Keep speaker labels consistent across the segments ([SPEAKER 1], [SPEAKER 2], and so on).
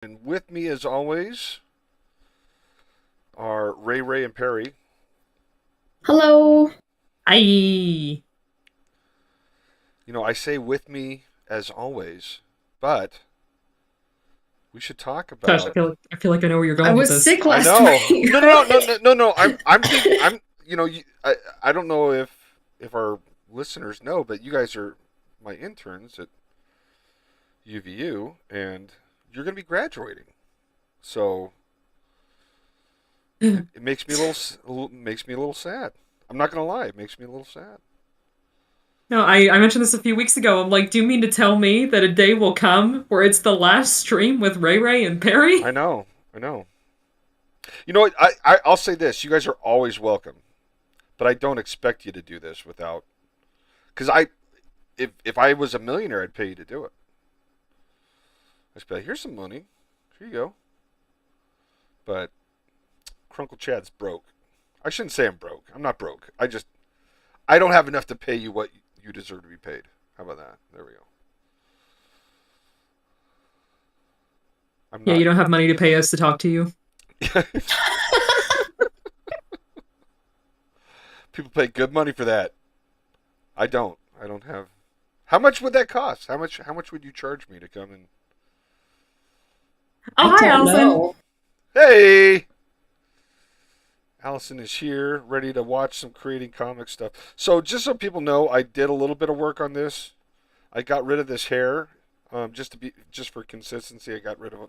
[SPEAKER 1] And with me, as always, are Ray and Perry.
[SPEAKER 2] Hello.
[SPEAKER 3] I
[SPEAKER 1] I say with me as always, but we should talk
[SPEAKER 3] gosh, I
[SPEAKER 1] about.
[SPEAKER 3] feel like I feel like I know where you're
[SPEAKER 2] I
[SPEAKER 3] going with
[SPEAKER 2] was
[SPEAKER 3] this.
[SPEAKER 2] sick
[SPEAKER 1] I
[SPEAKER 2] last
[SPEAKER 1] know.
[SPEAKER 2] week.
[SPEAKER 1] No. I'm thinking. I don't know if our listeners know, but you guys are my interns at UVU, and you're going to be graduating. So it makes me makes me a little sad. I'm not going to lie. It makes me a little sad.
[SPEAKER 3] No, I mentioned this a few weeks ago. I'm like, do you mean to tell me that a day will come where it's the last stream with Ray and
[SPEAKER 1] I
[SPEAKER 3] Perry?
[SPEAKER 1] know. I know. You know what? I'll say this: you guys are always welcome, but I don't expect you to do this without. Because if I was a millionaire, I'd pay you to do it. I'd be like, here's some money, here you go. But Crunkle Chad's broke. I shouldn't say I'm broke. I'm not broke. I don't have enough to pay you what you deserve to be paid. How about that? There we go. I'm
[SPEAKER 3] Yeah, you
[SPEAKER 1] not.
[SPEAKER 3] don't have money to pay us to talk to you.
[SPEAKER 1] People pay good money for that. I don't. I don't have. How much would that cost? How much would you charge me to come and?
[SPEAKER 3] Oh,
[SPEAKER 2] I
[SPEAKER 3] hi,
[SPEAKER 2] don't
[SPEAKER 3] Allison.
[SPEAKER 2] know.
[SPEAKER 1] Hey, Allison is here, ready to watch some creating comic stuff. So just so people know, I did a little bit of work on this. I got rid of this hair, just for consistency. I got rid of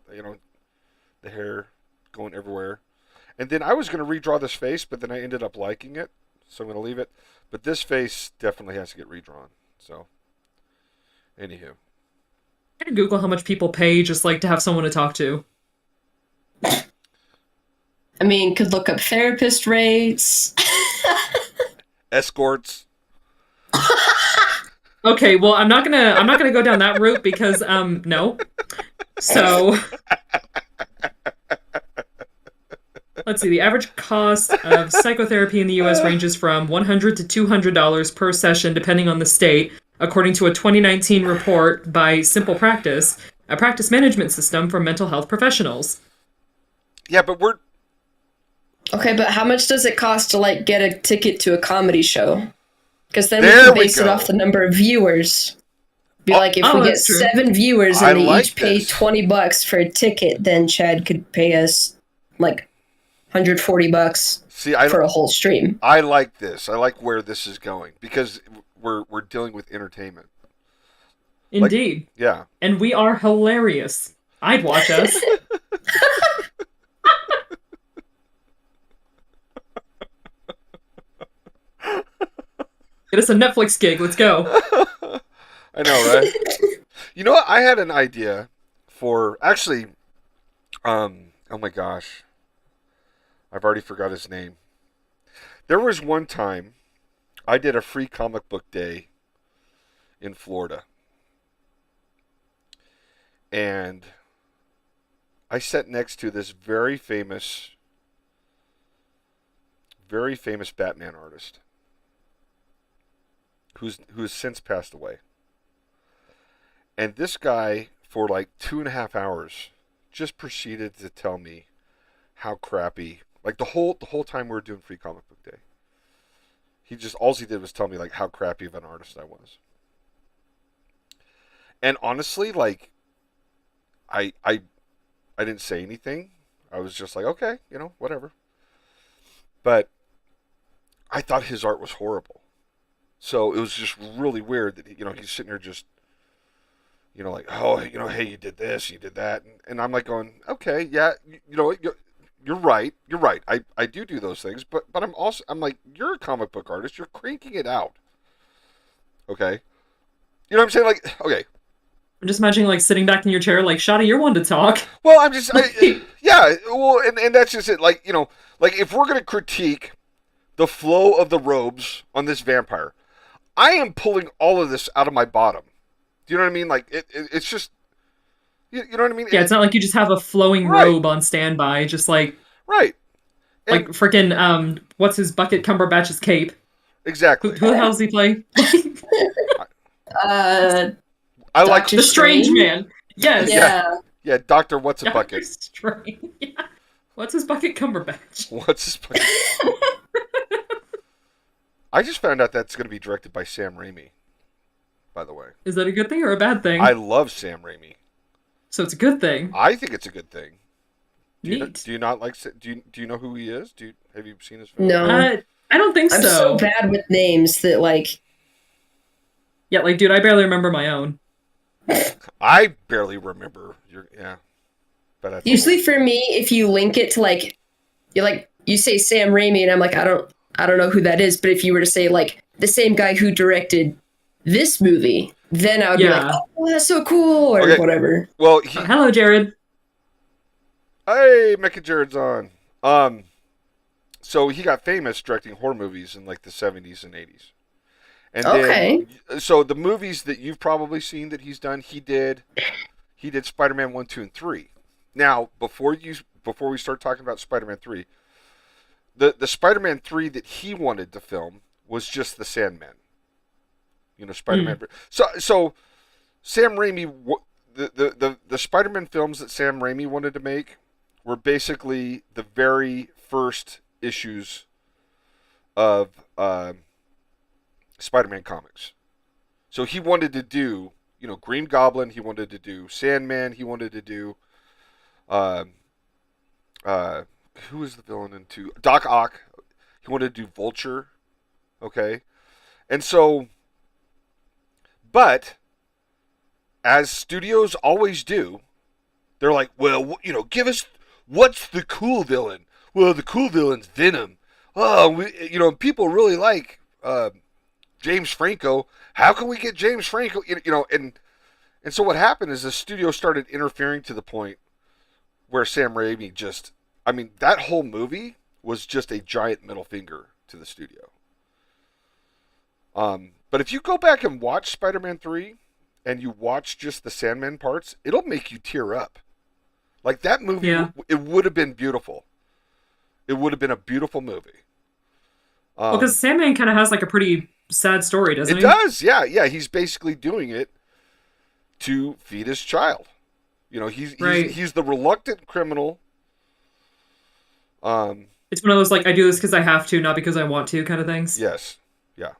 [SPEAKER 1] the hair going everywhere, and then I was going to redraw this face, but then I ended up liking it, so I'm going to leave it. But this face definitely has to get redrawn. So, anywho,
[SPEAKER 3] I had to Google how much people pay just like to have someone to talk to.
[SPEAKER 2] I mean, could look up therapist rates.
[SPEAKER 1] escorts.
[SPEAKER 3] Okay, well, I'm not gonna go down that route because no. So let's see. The average cost of psychotherapy in the U.S. ranges from $100 to $200 per session, depending on the state, according to a 2019 report by Simple Practice, a practice management system for mental health professionals.
[SPEAKER 1] Yeah, but we're
[SPEAKER 2] Okay, but how much does it cost to get a ticket to a comedy show? Because then we
[SPEAKER 1] there.
[SPEAKER 2] can
[SPEAKER 1] We
[SPEAKER 2] base it off
[SPEAKER 1] go.
[SPEAKER 2] the number of viewers. Be
[SPEAKER 1] Oh,
[SPEAKER 2] like, if we
[SPEAKER 3] Oh,
[SPEAKER 2] get
[SPEAKER 3] that's true.
[SPEAKER 2] 7 viewers
[SPEAKER 1] I
[SPEAKER 2] and they
[SPEAKER 1] like
[SPEAKER 2] each pay
[SPEAKER 1] this.
[SPEAKER 2] $20 for a ticket, then Chad could pay us like $140
[SPEAKER 1] See, I
[SPEAKER 2] for a whole stream.
[SPEAKER 1] I like this. I like where this is going because we're dealing with entertainment. Like,
[SPEAKER 3] Indeed.
[SPEAKER 1] yeah.
[SPEAKER 3] And we are hilarious. I'd watch us. Get us a Netflix gig. Let's go.
[SPEAKER 1] I know, right? You know what? I had an idea for actually. Oh my gosh, I've already forgot his name. There was one time I did a free comic book day in Florida, and I sat next to this very famous Batman artist who's since passed away. And this guy, for like 2.5 hours, just proceeded to tell me how crappy, like the whole time we were doing free comic book day. He just all he did was tell me like how crappy of an artist I was. And honestly, like I I I didn't say anything. I was just like, okay, whatever. But I thought his art was horrible. So it was just really weird that he's sitting there just like, oh, hey, you did this, you did that, and I'm like going, okay, yeah, you're right, you're right. I do those things, but I'm like, you're a comic book artist, you're cranking it out, okay? You know what I'm saying? Like, okay,
[SPEAKER 3] I'm just imagining like sitting back in your chair, like, Shotty, you're one to talk.
[SPEAKER 1] well, yeah, well, and that's just it. Like, like if we're gonna critique the flow of the robes on this vampire, I am pulling all of this out of my bottom. Do you know what I mean? Like, it's just, you know what I mean?
[SPEAKER 3] Yeah, it's not like you just have a flowing
[SPEAKER 1] Right,
[SPEAKER 3] robe on standby, just
[SPEAKER 1] right.
[SPEAKER 3] like
[SPEAKER 1] And
[SPEAKER 3] freaking what's his bucket Cumberbatch's cape? Who,
[SPEAKER 1] exactly.
[SPEAKER 3] who the hell does he play?
[SPEAKER 1] I,
[SPEAKER 2] Uh,
[SPEAKER 1] I like
[SPEAKER 2] Doctor
[SPEAKER 3] The Strange
[SPEAKER 2] Strange?
[SPEAKER 3] Man. Yes.
[SPEAKER 1] yeah,
[SPEAKER 2] Yeah.
[SPEAKER 1] Yeah, Doctor What's a
[SPEAKER 3] Doctor
[SPEAKER 1] Bucket.
[SPEAKER 3] Strange. Yeah. What's his bucket, Cumberbatch?
[SPEAKER 1] What's his bucket? I just found out that's going to be directed by Sam Raimi. By the way,
[SPEAKER 3] Is that a good thing or a bad thing?
[SPEAKER 1] I love Sam Raimi.
[SPEAKER 3] So it's a good thing.
[SPEAKER 1] I think it's a good thing.
[SPEAKER 3] Neat.
[SPEAKER 1] Do you not like? Do you know who he is? Have you seen his film?
[SPEAKER 2] No.
[SPEAKER 3] I don't think
[SPEAKER 2] I'm so bad with names that, like,
[SPEAKER 3] Yeah, like, dude, I barely remember my own.
[SPEAKER 1] I barely remember but that's
[SPEAKER 2] usually for me, if you link it to, like, you say Sam Raimi, and I'm like, I don't know who that is. But if you were to say, like, the same guy who directed this movie, then I would be like, oh, that's so cool, or whatever.
[SPEAKER 1] Well,
[SPEAKER 3] hello, Jared.
[SPEAKER 1] Hey, Mecha Jared's on. So he got famous directing horror movies in like the 70s and 80s. And then, so the movies that you've probably seen that he's done, he did Spider-Man 1, 2, and 3. Now, before we start talking about Spider-Man 3, the Spider-Man 3 that he wanted to film was just the Sandman. You know, Spider-Man. So Sam Raimi, the Spider-Man films that Sam Raimi wanted to make were basically the very first issues of Spider-Man comics. So he wanted to do, you know, Green Goblin. He wanted to do Sandman. He wanted to do, who was the villain in 2? Doc Ock. He wanted to do Vulture. Okay, and so, but as studios always do, they're like, well, you know, give us what's the cool villain. Well, the cool villain's Venom. Oh, people really like James Franco. How can we get James Franco? You know, and so what happened is the studio started interfering to the point where Sam Raimi that whole movie was just a giant middle finger to the studio. But if you go back and watch Spider-Man 3 and you watch just the Sandman parts, it'll make you tear up. Like that movie, it would have been beautiful. It would have been a beautiful movie.
[SPEAKER 3] Well, because Sandman kind of has like a pretty sad story, doesn't he?
[SPEAKER 1] It does, yeah. He's basically doing it to feed his child. You know, he's the reluctant criminal.
[SPEAKER 3] It's one of those like I do this because I have to, not because I want to, kind of things.
[SPEAKER 1] Yes, yeah.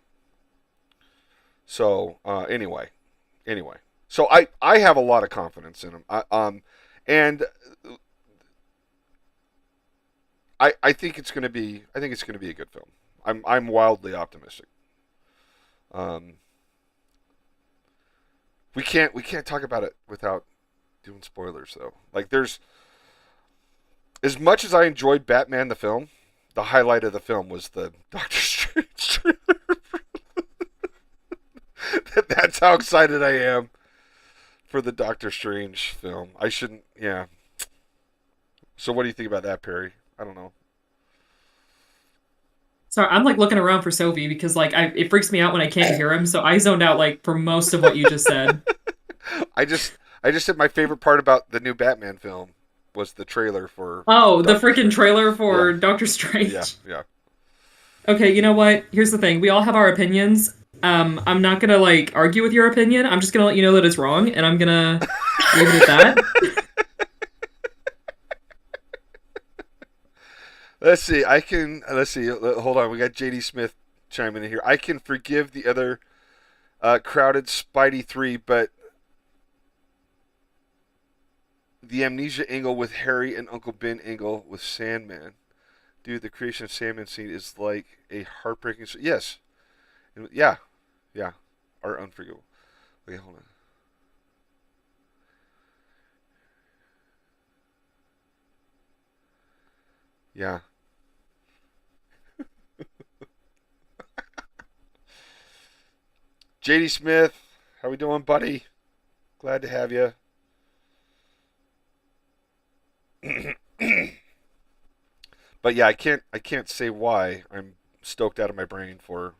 [SPEAKER 1] So anyway, so I have a lot of confidence in him. And I think it's going to be a good film. I'm wildly optimistic. We can't talk about it without doing spoilers though. Like there's, as much as I enjoyed Batman the film, the highlight of the film was the Doctor Strange trailer. That's how excited I am for the Doctor Strange film. I shouldn't, yeah. So what do you think about that, Perry? I don't know.
[SPEAKER 3] Sorry, I'm like looking around for Sophie because like it freaks me out when I can't hear him, so I zoned out like for most of what you just said.
[SPEAKER 1] I just said my favorite part about the new Batman film was the trailer for
[SPEAKER 3] the freaking trailer for Doctor Strange.
[SPEAKER 1] Yeah.
[SPEAKER 3] Okay, you know what? Here's the thing. We all have our opinions. I'm not gonna like argue with your opinion. I'm just gonna let you know that it's wrong, and I'm gonna leave it at that.
[SPEAKER 1] Let's see. Hold on. We got JD Smith chiming in here. I can forgive the other crowded Spidey 3, but the amnesia angle with Harry and Uncle Ben angle with Sandman. Dude, the creation of Sandman scene is like a heartbreaking... Yes. Yeah. Are unforgivable. Okay, hold on. Yeah. JD Smith, how we doing, buddy? Glad to have you. But yeah, I can't say why I'm stoked out of my brain for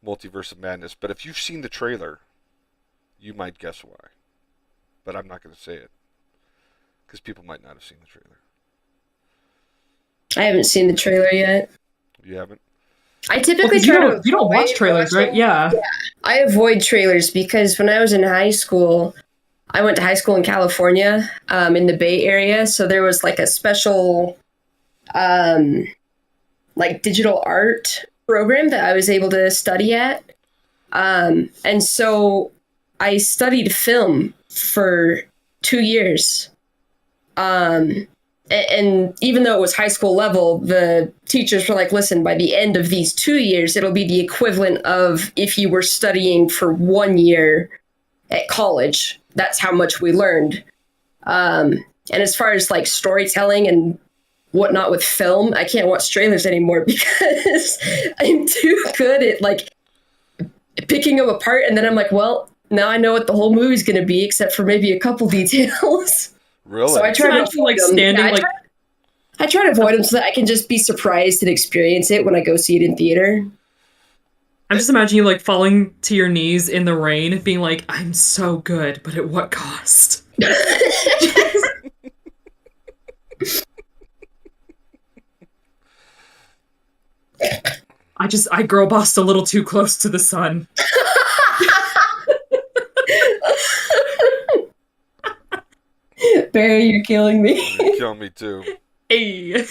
[SPEAKER 1] Multiverse of Madness. But if you've seen the trailer, you might guess why. But I'm not going to say it because people might not have seen the trailer.
[SPEAKER 2] I haven't seen the trailer yet.
[SPEAKER 1] You haven't?
[SPEAKER 2] I typically try to.
[SPEAKER 3] You don't watch trailers, right? Yeah.
[SPEAKER 2] I avoid trailers because when I was in high school, I went to high school in California, in the Bay Area. So there was like a special, um, like digital art program that I was able to study at. And so I studied film for 2 years. And even though it was high school level, the teachers were like, listen, by the end of these 2 years, it'll be the equivalent of if you were studying for 1 year at college. That's how much we learned. And as far as like storytelling and whatnot with film, I can't watch trailers anymore because I'm too good at like picking them apart. And then I'm like, well, now I know what the whole movie's going to be, except for maybe a couple details.
[SPEAKER 1] Really?
[SPEAKER 2] So I try to
[SPEAKER 3] Imagine, like, standing, like-
[SPEAKER 2] I try to avoid them so that I can just be surprised and experience it when I go see it in theater.
[SPEAKER 3] I'm just imagining you like falling to your knees in the rain, being like, I'm so good, but at what cost? I girl bossed a little too close to the sun.
[SPEAKER 2] Barry, you're killing me.
[SPEAKER 1] You're killing me too.
[SPEAKER 3] Hey.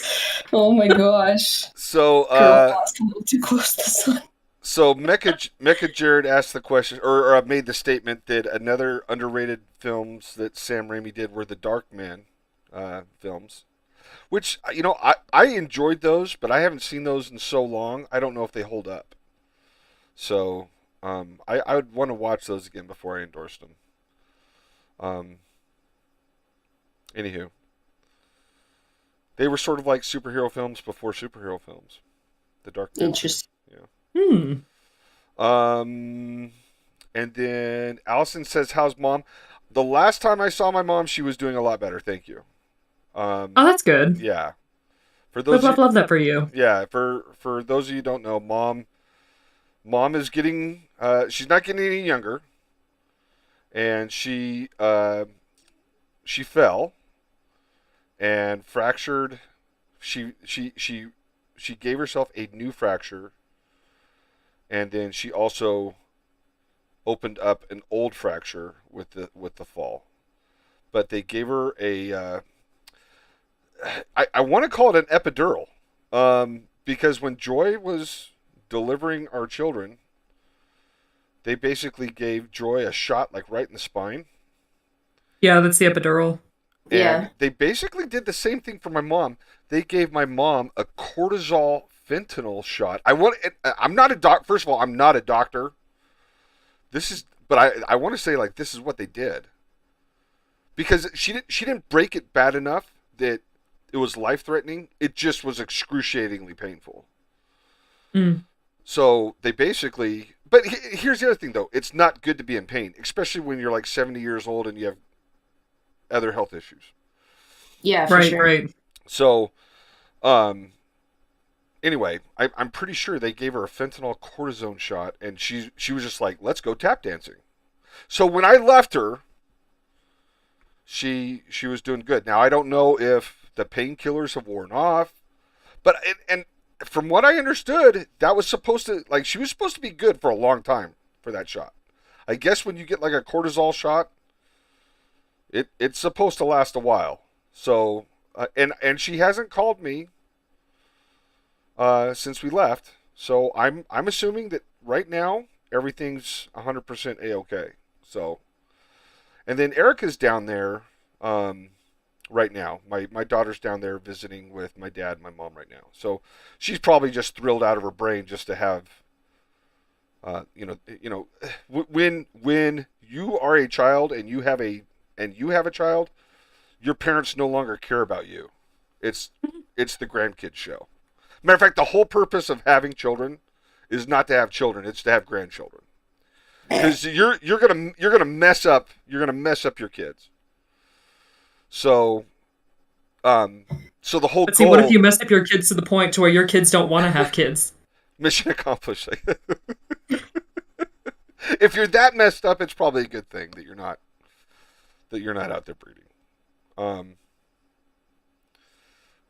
[SPEAKER 2] Oh my gosh.
[SPEAKER 1] So,
[SPEAKER 2] Girl bossed a little too close to the sun.
[SPEAKER 1] So Mecha Jared asked the question, or made the statement that another underrated films that Sam Raimi did were the Darkman films, which I enjoyed those, but I haven't seen those in so long. I don't know if they hold up. So I would want to watch those again before I endorsed them. Anywho, they were sort of like superhero films before superhero films. The Darkman.
[SPEAKER 2] Interesting.
[SPEAKER 1] Yeah. And then Allison says, "How's mom?" The last time I saw my mom, she was doing a lot better. Thank you.
[SPEAKER 3] Oh, that's good.
[SPEAKER 1] Yeah. For those
[SPEAKER 3] love that for you.
[SPEAKER 1] Yeah, for those of you who don't know, mom is getting she's not getting any younger, and she fell and fractured. She gave herself a new fracture. And then she also opened up an old fracture with the fall. But they gave her a I want to call it an epidural, because when Joy was delivering our children, they basically gave Joy a shot like right in the spine.
[SPEAKER 3] Yeah, that's the epidural.
[SPEAKER 1] And
[SPEAKER 2] Yeah.
[SPEAKER 1] they basically did the same thing for my mom. They gave my mom a cortisol fentanyl shot. I'm not a doc. First of all, I'm not a doctor. But I want to say like this is what they did, because she didn't break it bad enough that it was life threatening. It just was excruciatingly painful. So they basically. But here's the other thing though. It's not good to be in pain, especially when you're like 70 years old and you have other health issues.
[SPEAKER 2] Yeah, for sure.
[SPEAKER 3] Right.
[SPEAKER 1] So, anyway, I'm pretty sure they gave her a fentanyl cortisone shot, and she was just like, "Let's go tap dancing." So when I left her, she was doing good. Now I don't know if the painkillers have worn off, but and from what I understood, that was supposed to she was supposed to be good for a long time for that shot. I guess when you get like a cortisol shot, it's supposed to last a while. So and she hasn't called me since we left. So I'm assuming that right now everything's 100% a-okay. So, and then Erica's down there right now. My daughter's down there visiting with my dad and my mom right now. So she's probably just thrilled out of her brain just to have when you are a child and you have a child, your parents no longer care about you. It's the grandkids show. Matter of fact, the whole purpose of having children is not to have children; it's to have grandchildren. Because you're gonna mess up your kids. So, so the whole
[SPEAKER 3] Let's see. What if you mess up your kids to the point to where your kids don't want to have kids?
[SPEAKER 1] Mission accomplished. If you're that messed up, it's probably a good thing that you're not out there breeding.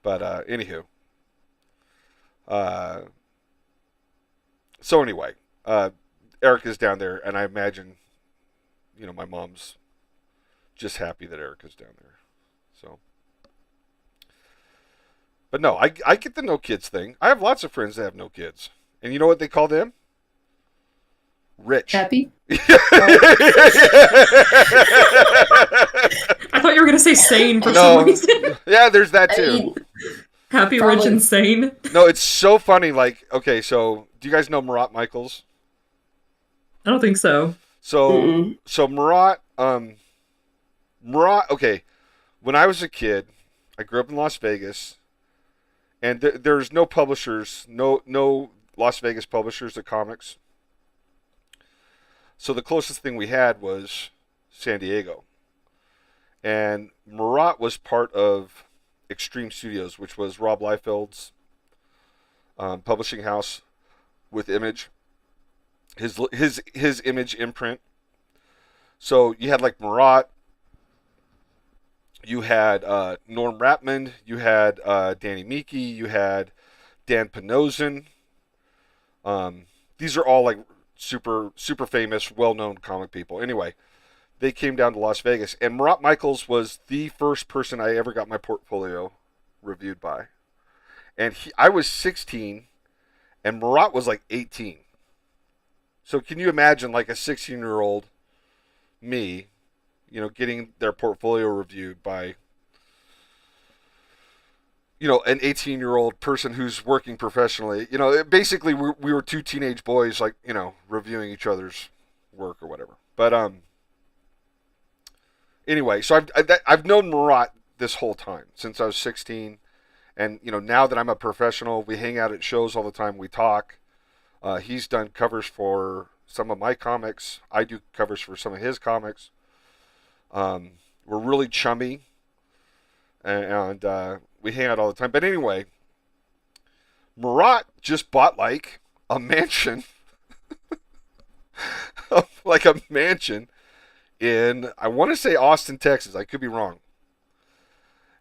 [SPEAKER 1] But anywho. So anyway, Erica's down there, and I imagine, my mom's just happy that Erica's down there. So, but no, I get the no kids thing. I have lots of friends that have no kids, and you know what they call them? Rich.
[SPEAKER 2] Happy?
[SPEAKER 3] I thought you were going to say sane for some reason.
[SPEAKER 1] Yeah, there's that too.
[SPEAKER 2] I mean,
[SPEAKER 3] Happy,
[SPEAKER 2] probably.
[SPEAKER 3] rich, and sane.
[SPEAKER 1] No, it's so funny. Like, okay, so do you guys know Murat Michaels?
[SPEAKER 3] I don't think so.
[SPEAKER 2] Mm-mm.
[SPEAKER 1] So Murat, okay, when I was a kid, I grew up in Las Vegas, and there's no publishers, no Las Vegas publishers of comics. So the closest thing we had was San Diego. And Murat was part of Extreme Studios, which was Rob Liefeld's publishing house with Image. His Image imprint. So you had like Murat, you had Norm Rapmund, you had Danny Miki, you had Dan Panozin. These are all like super famous, well-known comic people. Anyway, they came down to Las Vegas, and Murat Michaels was the first person I ever got my portfolio reviewed by. And I was 16, and Murat was like 18. So can you imagine like a 16-year-old me, getting their portfolio reviewed by, an 18-year-old person who's working professionally. Basically we were two teenage boys, like, reviewing each other's work or whatever. But anyway, so I've known Murat this whole time since I was 16, and now that I'm a professional, we hang out at shows all the time. We talk. He's done covers for some of my comics. I do covers for some of his comics. We're really chummy, and we hang out all the time. But anyway, Murat just bought like a mansion, like a mansion in, I want to say Austin, Texas. I could be wrong.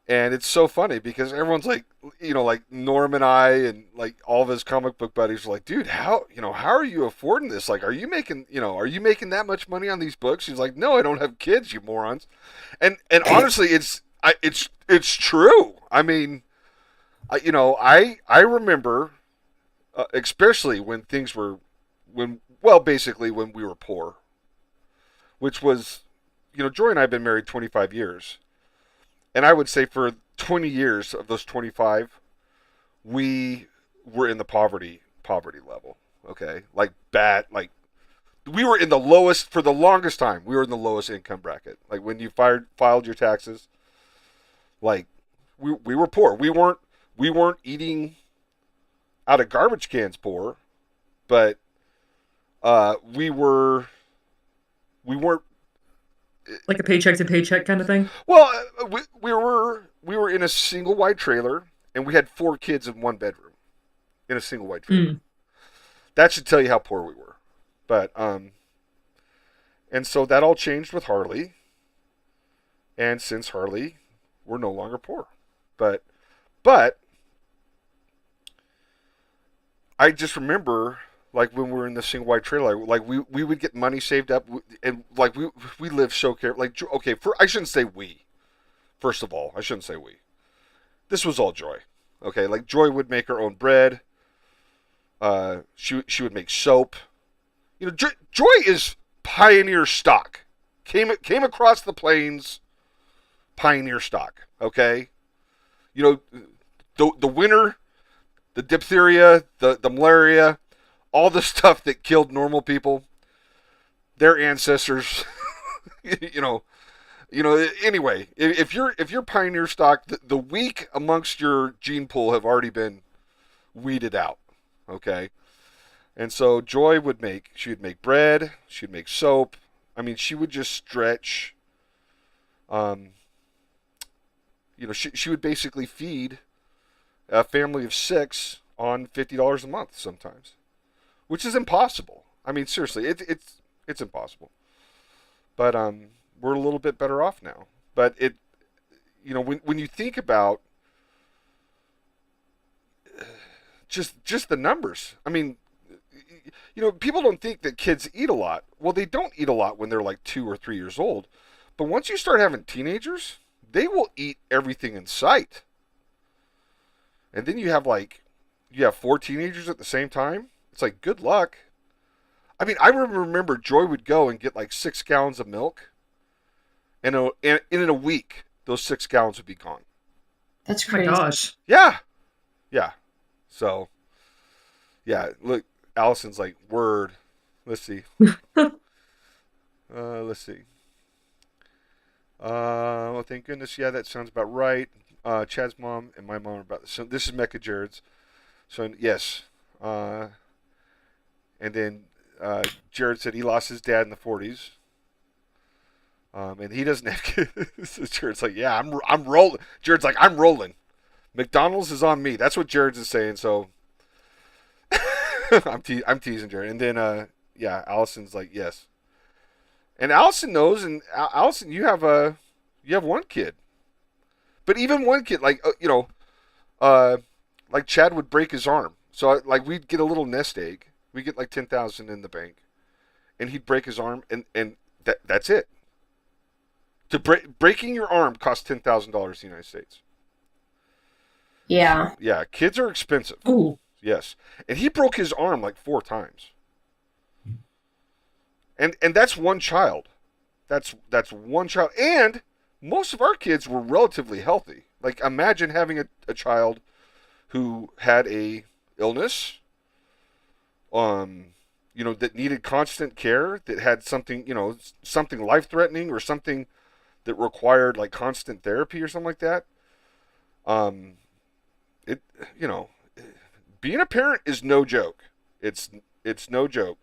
[SPEAKER 1] And it's so funny because everyone's like, like Norm and I and like all of his comic book buddies are like, dude, how are you affording this? Like, are you making that much money on these books? He's like, no, I don't have kids, you morons. And honestly, it's true. I mean, I remember, especially when basically when we were poor, which was, Joy and I have been married 25 years. And I would say for 20 years of those 25, we were in the poverty level. Okay, like bad, like we were in the lowest for the longest time. We were in the lowest income bracket. Like when you filed your taxes, like we were poor. We weren't eating out of garbage cans poor, but we weren't.
[SPEAKER 3] Like a paycheck to paycheck kind of thing?
[SPEAKER 1] Well, we were in a single wide trailer, and we had 4 kids in one bedroom in a single wide trailer. That should tell you how poor we were. But and so that all changed with Harley, and since Harley, we're no longer poor. But I just remember, like when we were in the single wide trailer, like we would get money saved up, and like we lived so careful. Like, okay, I shouldn't say we. First of all, I shouldn't say we. This was all Joy. Okay, like Joy would make her own bread. She would make soap. Joy is Pioneer stock. Came across the plains. Pioneer stock. Okay, the winter, the diphtheria, the malaria. All the stuff that killed normal people, their ancestors, anyway, if you're Pioneer stock, the weak amongst your gene pool have already been weeded out. Okay. And so Joy would make bread, she'd make soap. I mean, she would just stretch. She would basically feed a family of 6 on $50 a month sometimes. Which is impossible. I mean, seriously, it's impossible. But we're a little bit better off now. But when you think about just the numbers, I mean, people don't think that kids eat a lot. Well, they don't eat a lot when they're like 2 or 3 years old. But once you start having teenagers, they will eat everything in sight. And then you have 4 teenagers at the same time. It's like, good luck. I mean, I remember Joy would go and get like 6 gallons of milk, and in a week, those 6 gallons would be gone.
[SPEAKER 2] That's
[SPEAKER 3] Oh my
[SPEAKER 2] crazy.
[SPEAKER 3] gosh.
[SPEAKER 1] Yeah. Yeah. So, yeah, look, Allison's like, word. Let's see. Let's see. Well, thank goodness. Yeah, that sounds about right. Chad's mom and my mom are about this. So this is Mecca Jared's. So, yes. And then Jared said he lost his dad in the 40s. And he doesn't have kids. Jared's like, yeah, I'm rolling. Jared's like, I'm rolling. McDonald's is on me. That's what Jared's is saying. So I'm teasing Jared. And then yeah, Allison's like, yes. And Allison knows. And Allison, you have one kid. But even one kid, like like Chad would break his arm. So like we'd get a little nest egg. We get like 10,000 in the bank, and he'd break his arm, and that's it. To breaking your arm costs $10,000 in the United States.
[SPEAKER 2] Yeah.
[SPEAKER 1] Yeah, kids are expensive.
[SPEAKER 3] Ooh.
[SPEAKER 1] Yes, and he broke his arm like 4 times. And that's one child. That's one child, and most of our kids were relatively healthy. Like, imagine having a child who had a illness, that needed constant care, that had something, something life-threatening or something that required like constant therapy or something like that. Being a parent is no joke. It's no joke.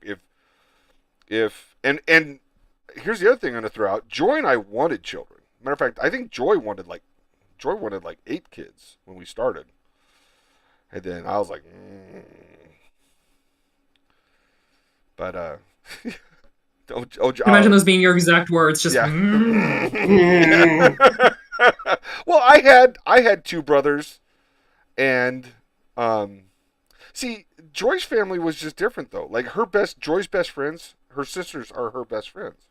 [SPEAKER 1] And here's the other thing I'm gonna throw out. Joy and I wanted children. Matter of fact, I think Joy wanted like 8 kids when we started. And then I was like, But
[SPEAKER 3] Imagine those being your exact words. Just
[SPEAKER 1] yeah. Well, I had 2 brothers, and see, Joy's family was just different though. Like Joy's best friends, her sisters are her best friends.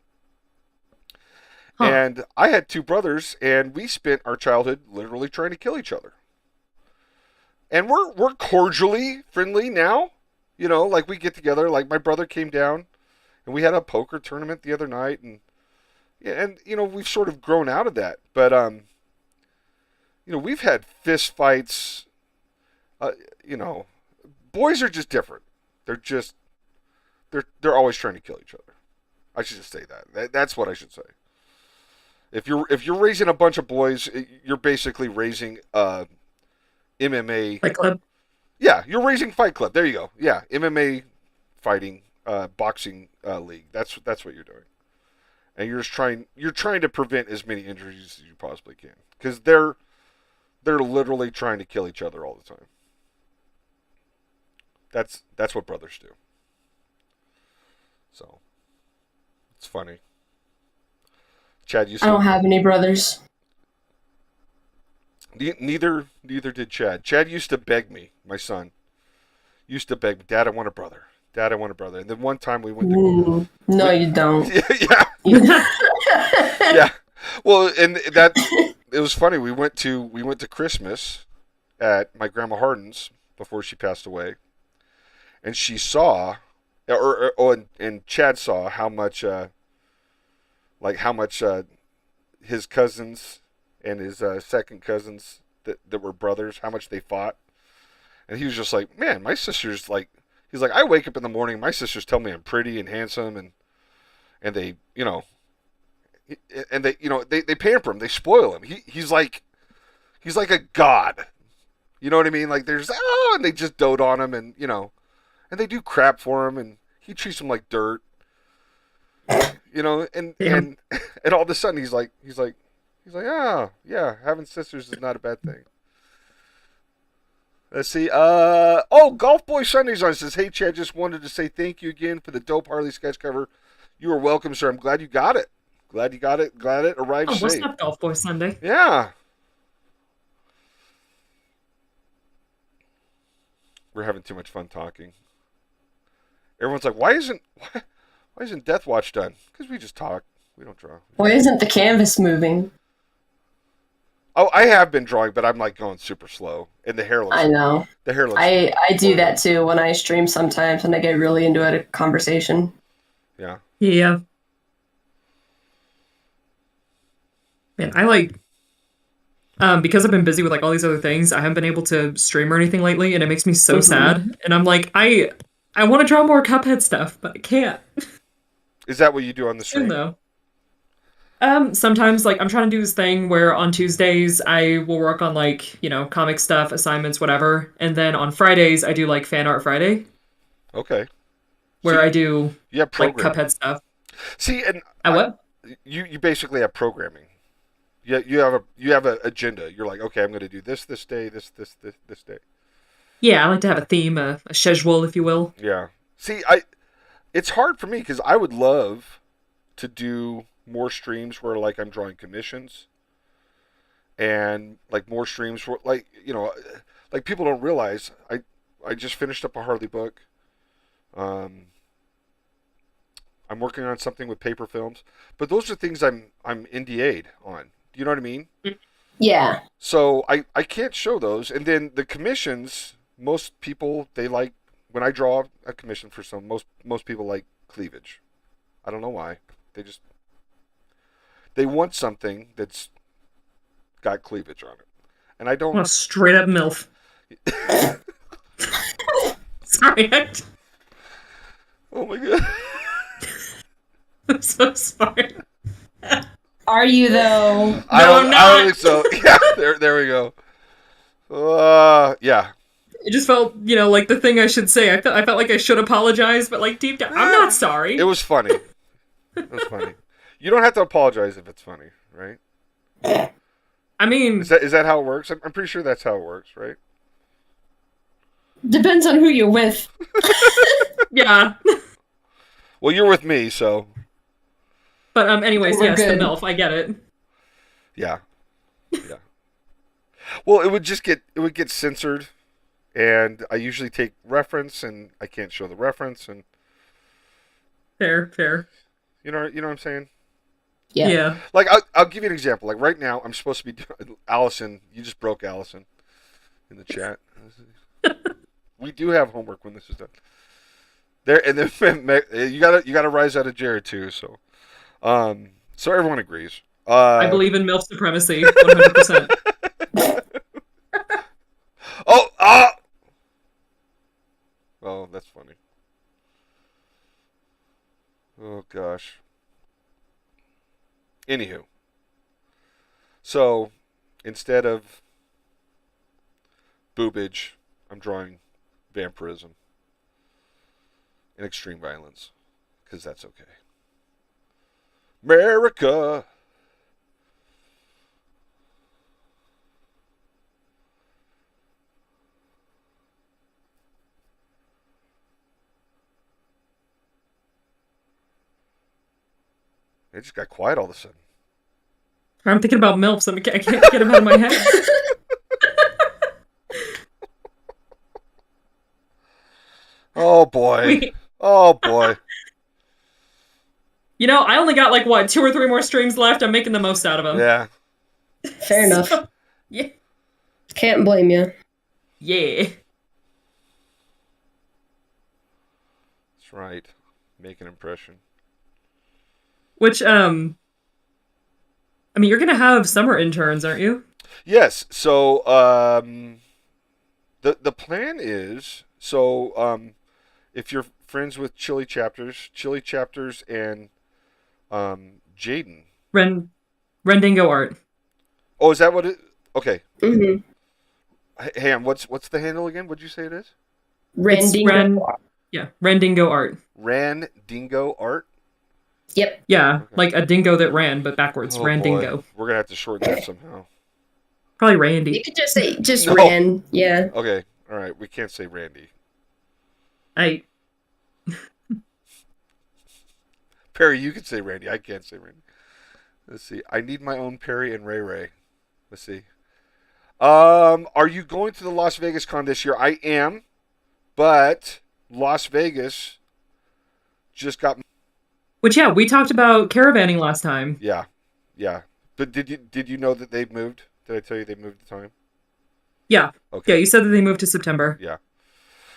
[SPEAKER 3] Huh.
[SPEAKER 1] And I had 2 brothers, and we spent our childhood literally trying to kill each other. And we're cordially friendly now. Like we get together. Like my brother came down, and we had a poker tournament the other night, and we've sort of grown out of that. But we've had fist fights. Boys are just different. They're always trying to kill each other. I should just say that. That's what I should say. If you're raising a bunch of boys, you're basically raising MMA.
[SPEAKER 3] Fight Club.
[SPEAKER 1] Yeah, you're raising Fight Club. There you go. Yeah, MMA fighting, boxing league. That's what you're doing. And you're trying to prevent as many injuries as you possibly can, because they're literally trying to kill each other all the time. That's what brothers do. So it's funny. Chad,
[SPEAKER 2] I don't have any brothers.
[SPEAKER 1] Neither did Chad. Chad used to beg me, my son. Used to beg me, Dad, I want a brother. Dad, I want a brother. And then one time we went to...
[SPEAKER 2] No, you don't.
[SPEAKER 1] Yeah. Yeah. Well, and it was funny. We went to Christmas at my grandma Hardin's before she passed away, and she saw, and Chad saw how much his cousins and his second cousins that were brothers, how much they fought. And he was just like, man, my sister's like, he's like, I wake up in the morning, my sisters tell me I'm pretty and handsome, and they, and they pamper him, they spoil him. He's like a god. You know what I mean? Like and they just dote on him, and and they do crap for him, and he treats them like dirt. And all of a sudden he's like, oh yeah, having sisters is not a bad thing. Let's see. Golf Boy Sundays on says, hey Chad, just wanted to say thank you again for the dope Harley sketch cover. You are welcome, sir. I'm glad you got it. Glad it arrived safe.
[SPEAKER 3] What's up, Golf Boy Sunday?
[SPEAKER 1] Yeah. We're having too much fun talking. Everyone's like, why isn't Death Watch done? Because we just talk. We don't draw.
[SPEAKER 2] Why isn't the canvas moving?
[SPEAKER 1] Oh, I have been drawing, but I'm like going super slow, and the hair looks.
[SPEAKER 2] I know.
[SPEAKER 1] The hair looks.
[SPEAKER 2] I do
[SPEAKER 1] horrible.
[SPEAKER 2] that too when I stream sometimes, and I get really into a conversation.
[SPEAKER 1] Yeah.
[SPEAKER 3] Yeah. Man, I like because I've been busy with like all these other things, I haven't been able to stream or anything lately, and it makes me so sad. And I'm like, I want to draw more Cuphead stuff, but I can't.
[SPEAKER 1] Is that what you do on the stream?
[SPEAKER 3] Though. Sometimes like I'm trying to do this thing where on Tuesdays I will work on like, comic stuff, assignments, whatever. And then on Fridays I do like Fan Art Friday.
[SPEAKER 1] Okay.
[SPEAKER 3] Where I do like Cuphead stuff.
[SPEAKER 1] See, and
[SPEAKER 3] what?
[SPEAKER 1] You basically have programming. You have an agenda. You're like, okay, I'm going to do this day, this day.
[SPEAKER 3] Yeah, I like to have a theme, a schedule, if you will.
[SPEAKER 1] Yeah. See, it's hard for me because I would love to do more streams where like I'm drawing commissions, and like more streams where like people don't realize I just finished up a Harley book. I'm working on something with paper films, but those are things I'm NDA'd on. Do you know what I mean?
[SPEAKER 2] Yeah.
[SPEAKER 1] So I can't show those, and then the commissions. Most people, they like when I draw a commission for some. Most people like cleavage. I don't know why. They want something that's got cleavage on it, and I don't.
[SPEAKER 3] Oh, straight up MILF. Sorry.
[SPEAKER 1] Oh my god.
[SPEAKER 3] I'm so sorry.
[SPEAKER 2] Are you though?
[SPEAKER 3] No, I'm not.
[SPEAKER 1] I don't think so. Yeah, there we go. Yeah.
[SPEAKER 3] It just felt, like the thing I should say. I felt like I should apologize, but like deep down, I'm not sorry.
[SPEAKER 1] It was funny. It was funny. You don't have to apologize if it's funny, right?
[SPEAKER 3] I mean,
[SPEAKER 1] is that how it works? I'm pretty sure that's how it works, right?
[SPEAKER 2] Depends on who you're with.
[SPEAKER 3] Yeah.
[SPEAKER 1] Well, you're with me, so.
[SPEAKER 3] But anyways, yes,
[SPEAKER 2] good.
[SPEAKER 3] the MILF. I get it.
[SPEAKER 1] Yeah. Yeah. Well, it would get censored, and I usually take reference, and I can't show the reference, and.
[SPEAKER 3] Fair.
[SPEAKER 1] You know what I'm saying?
[SPEAKER 3] Yeah.
[SPEAKER 1] Like I'll give you an example. Like right now, I'm supposed to be Allison. You just broke Allison in the chat. We do have homework when this is done. There and then you gotta rise out of Jared too. So everyone agrees.
[SPEAKER 3] I believe in MILF supremacy, 100%.
[SPEAKER 1] Oh, that's funny. Oh gosh. Anywho, so instead of boobage, I'm drawing vampirism and extreme violence, because that's okay. America. It just got quiet all of a sudden.
[SPEAKER 3] I'm thinking about MILFs. I can't get them out of my head.
[SPEAKER 1] Oh boy. Oh boy.
[SPEAKER 3] I only got like 2 or 3 more streams left. I'm making the most out of them.
[SPEAKER 1] Yeah.
[SPEAKER 2] Fair enough.
[SPEAKER 3] Yeah.
[SPEAKER 2] Can't blame you.
[SPEAKER 3] Yeah.
[SPEAKER 1] That's right. Make an impression.
[SPEAKER 3] Which, you're gonna have summer interns, aren't you?
[SPEAKER 1] Yes. So, the plan is, if you're friends with Chili Chapters and Jaden.
[SPEAKER 3] Rendingo Art.
[SPEAKER 1] Oh, is that what it? Okay.
[SPEAKER 2] Mm-hmm.
[SPEAKER 1] Hey, what's the handle again? What'd you say it is?
[SPEAKER 2] Rendingo.
[SPEAKER 3] Yeah, Rendingo Art.
[SPEAKER 1] Randingo Art.
[SPEAKER 2] Yep.
[SPEAKER 3] Yeah,
[SPEAKER 1] Okay.
[SPEAKER 3] like a dingo that ran, but backwards.
[SPEAKER 1] Oh,
[SPEAKER 3] Randingo.
[SPEAKER 1] boy. We're gonna have to shorten that somehow.
[SPEAKER 3] Probably
[SPEAKER 2] You
[SPEAKER 3] Randy.
[SPEAKER 2] could just say
[SPEAKER 1] No.
[SPEAKER 2] Ran. Yeah.
[SPEAKER 1] Okay. All right. We can't say Randy. Perry, you can say Randy. I can't say Randy. Let's see. I need my own Perry and Ray Ray. Let's see. Are you going to the Las Vegas Con this year? I am, but Las Vegas just got
[SPEAKER 3] Which, yeah, we talked about caravanning last time.
[SPEAKER 1] Yeah, yeah. But did you know that they've moved? Did I tell you they moved the time?
[SPEAKER 3] Yeah.
[SPEAKER 1] Okay.
[SPEAKER 3] Yeah, you said that they moved to September.
[SPEAKER 1] Yeah.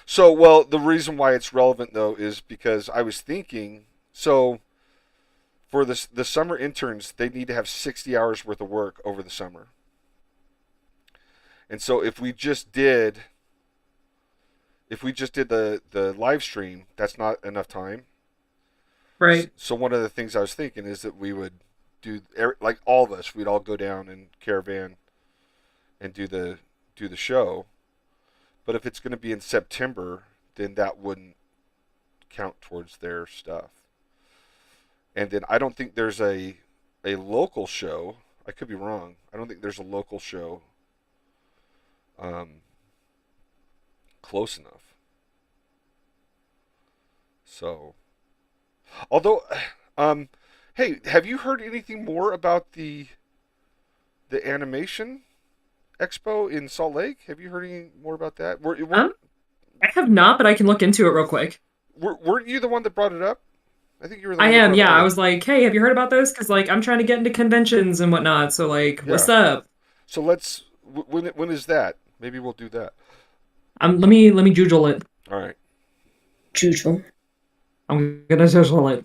[SPEAKER 1] So, well, the reason why it's relevant though is because I was thinking, so for the summer interns, they need to have 60 hours worth of work over the summer. And so if we just did the live stream, that's not enough time.
[SPEAKER 3] Right.
[SPEAKER 1] So one of the things I was thinking is that we would do, like all of us, we'd all go down and caravan and do the show. But if it's going to be in September, then that wouldn't count towards their stuff. And then I don't think there's a local show. I could be wrong. I don't think there's a local show close enough. So, although, hey, have you heard anything more about the animation expo in Salt Lake? Have you heard any more about that?
[SPEAKER 3] I have not, but I can look into it real quick.
[SPEAKER 1] Weren't you the one that brought it up? I think you were the
[SPEAKER 3] I
[SPEAKER 1] one that
[SPEAKER 3] am,
[SPEAKER 1] brought it
[SPEAKER 3] yeah.
[SPEAKER 1] up.
[SPEAKER 3] I was like, hey, have you heard about this? Because, like, I'm trying to get into conventions and whatnot. So, like, what's up?
[SPEAKER 1] So let's, when is that? Maybe we'll do that.
[SPEAKER 3] Let me jujule it.
[SPEAKER 1] All right.
[SPEAKER 2] Jujule.
[SPEAKER 3] I'm gonna jujule it.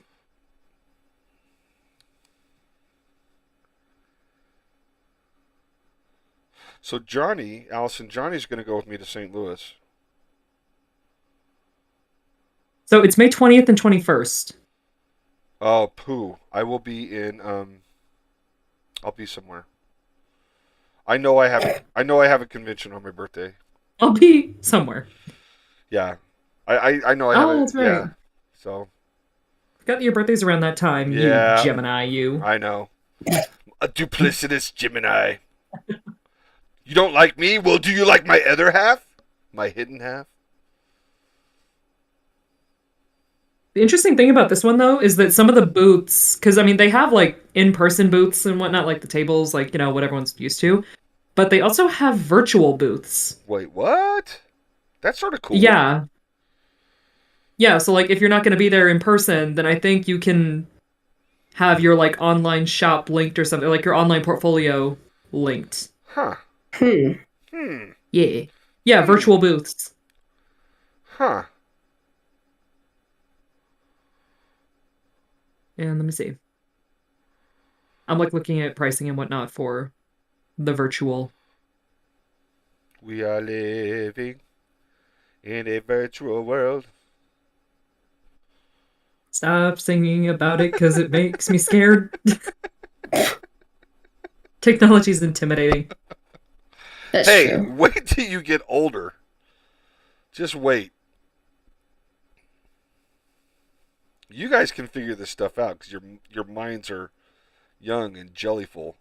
[SPEAKER 1] So Johnny's going to go with me to St. Louis.
[SPEAKER 3] So it's May 20th and 21st.
[SPEAKER 1] Oh, poo. I will be in, I'll be somewhere. I know I have a convention on my birthday.
[SPEAKER 3] I'll be somewhere.
[SPEAKER 1] Yeah. I know I have
[SPEAKER 3] that's right.
[SPEAKER 1] Yeah. So.
[SPEAKER 3] Forgot that your birthday's around that time.
[SPEAKER 1] Yeah.
[SPEAKER 3] You Gemini, you.
[SPEAKER 1] I know. A duplicitous Gemini. You don't like me? Well, do you like my other half? My hidden half?
[SPEAKER 3] The interesting thing about this one, though, is that some of the booths, because, I mean, they have, like, in-person booths and whatnot, like the tables, like, you know, what everyone's used to. But they also have virtual booths.
[SPEAKER 1] Wait, what? That's sort of cool.
[SPEAKER 3] Yeah. Yeah, so, like, if you're not going to be there in person, then I think you can have your, like, online shop linked or something, like your online portfolio linked.
[SPEAKER 1] Huh.
[SPEAKER 3] Yeah. Yeah, virtual booths.
[SPEAKER 1] Huh.
[SPEAKER 3] And let me see. I'm, like, looking at pricing and whatnot for the virtual.
[SPEAKER 1] We are living in a virtual world.
[SPEAKER 3] Stop singing about it because it makes me scared. Technology's intimidating.
[SPEAKER 2] That's
[SPEAKER 1] Hey,
[SPEAKER 2] true.
[SPEAKER 1] wait till you get older. Just wait. You guys can figure this stuff out because your minds are young and jellyful.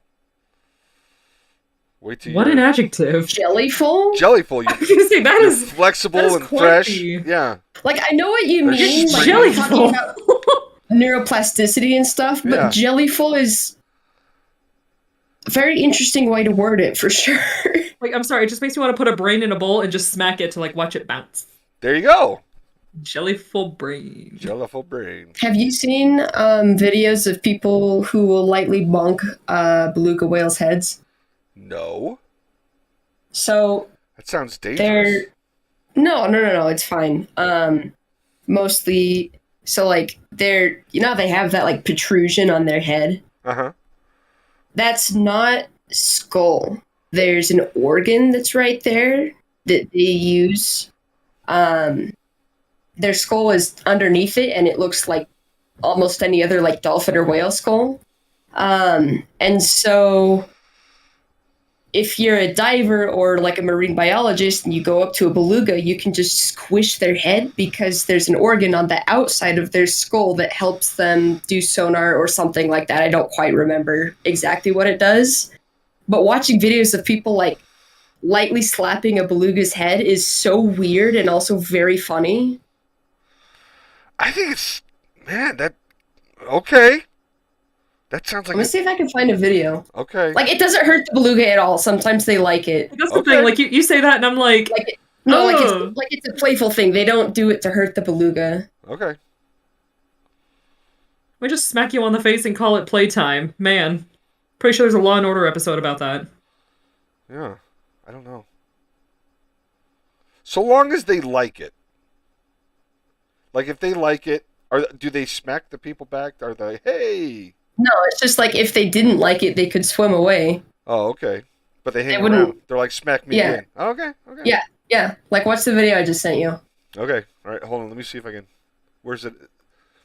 [SPEAKER 1] Wait till
[SPEAKER 3] What an adjective.
[SPEAKER 2] Jellyful?
[SPEAKER 1] Jellyful.
[SPEAKER 3] I was gonna say,
[SPEAKER 1] You're flexible
[SPEAKER 3] that is
[SPEAKER 1] and
[SPEAKER 3] quite
[SPEAKER 1] fresh.
[SPEAKER 3] the-
[SPEAKER 1] Yeah.
[SPEAKER 2] Like, I know what you
[SPEAKER 1] They're
[SPEAKER 2] mean. Like,
[SPEAKER 1] jellyful.
[SPEAKER 2] we're talking about neuroplasticity and stuff, but
[SPEAKER 1] Yeah.
[SPEAKER 2] jellyful is a very interesting way to word it, for sure.
[SPEAKER 3] Like, I'm sorry, it just makes me want to put a brain in a bowl and just smack it to, like, watch it bounce.
[SPEAKER 1] There you go.
[SPEAKER 3] Jellyful brain.
[SPEAKER 1] Jellyful brain.
[SPEAKER 2] Have you seen videos of people who will lightly bonk beluga whales' heads?
[SPEAKER 1] No.
[SPEAKER 2] So
[SPEAKER 1] That sounds dangerous.
[SPEAKER 2] they're no, it's fine. Mostly, so like they're, you know, they have that like protrusion on their head.
[SPEAKER 1] Uh-huh.
[SPEAKER 2] That's not skull. There's an organ that's right there that they use. Their skull is underneath it, and it looks like almost any other like dolphin or whale skull. And so if you're a diver or like a marine biologist and you go up to a beluga, you can just squish their head because there's an organ on the outside of their skull that helps them do sonar or something like that. I don't quite remember exactly what it does. But watching videos of people like lightly slapping a beluga's head is so weird and also very funny.
[SPEAKER 1] I think it's, man, okay. That sounds like
[SPEAKER 2] I'm gonna see if I can find a video.
[SPEAKER 1] Okay.
[SPEAKER 2] Like, it doesn't hurt the beluga at all. Sometimes they like it.
[SPEAKER 3] That's the
[SPEAKER 1] Okay.
[SPEAKER 3] thing, like, you say that and I'm like,
[SPEAKER 2] Like it's a playful thing. They don't do it to hurt the beluga.
[SPEAKER 1] Okay.
[SPEAKER 3] We just smack you on the face and call it playtime. Man, pretty sure there's a Law and Order episode about that.
[SPEAKER 1] Yeah, I don't know. So long as they like it. Like if they like it, do they smack the people back? Are they, hey?
[SPEAKER 2] No, it's just like if they didn't like it, they could swim away.
[SPEAKER 1] Oh, okay. But they hang
[SPEAKER 2] wouldn't-
[SPEAKER 1] around. They're like, smack me
[SPEAKER 2] Yeah.
[SPEAKER 1] again. Oh, okay, okay.
[SPEAKER 2] Yeah, yeah. Like, watch the video I just sent you
[SPEAKER 1] Okay, all right. Hold on. Let me see if I can. Where's it?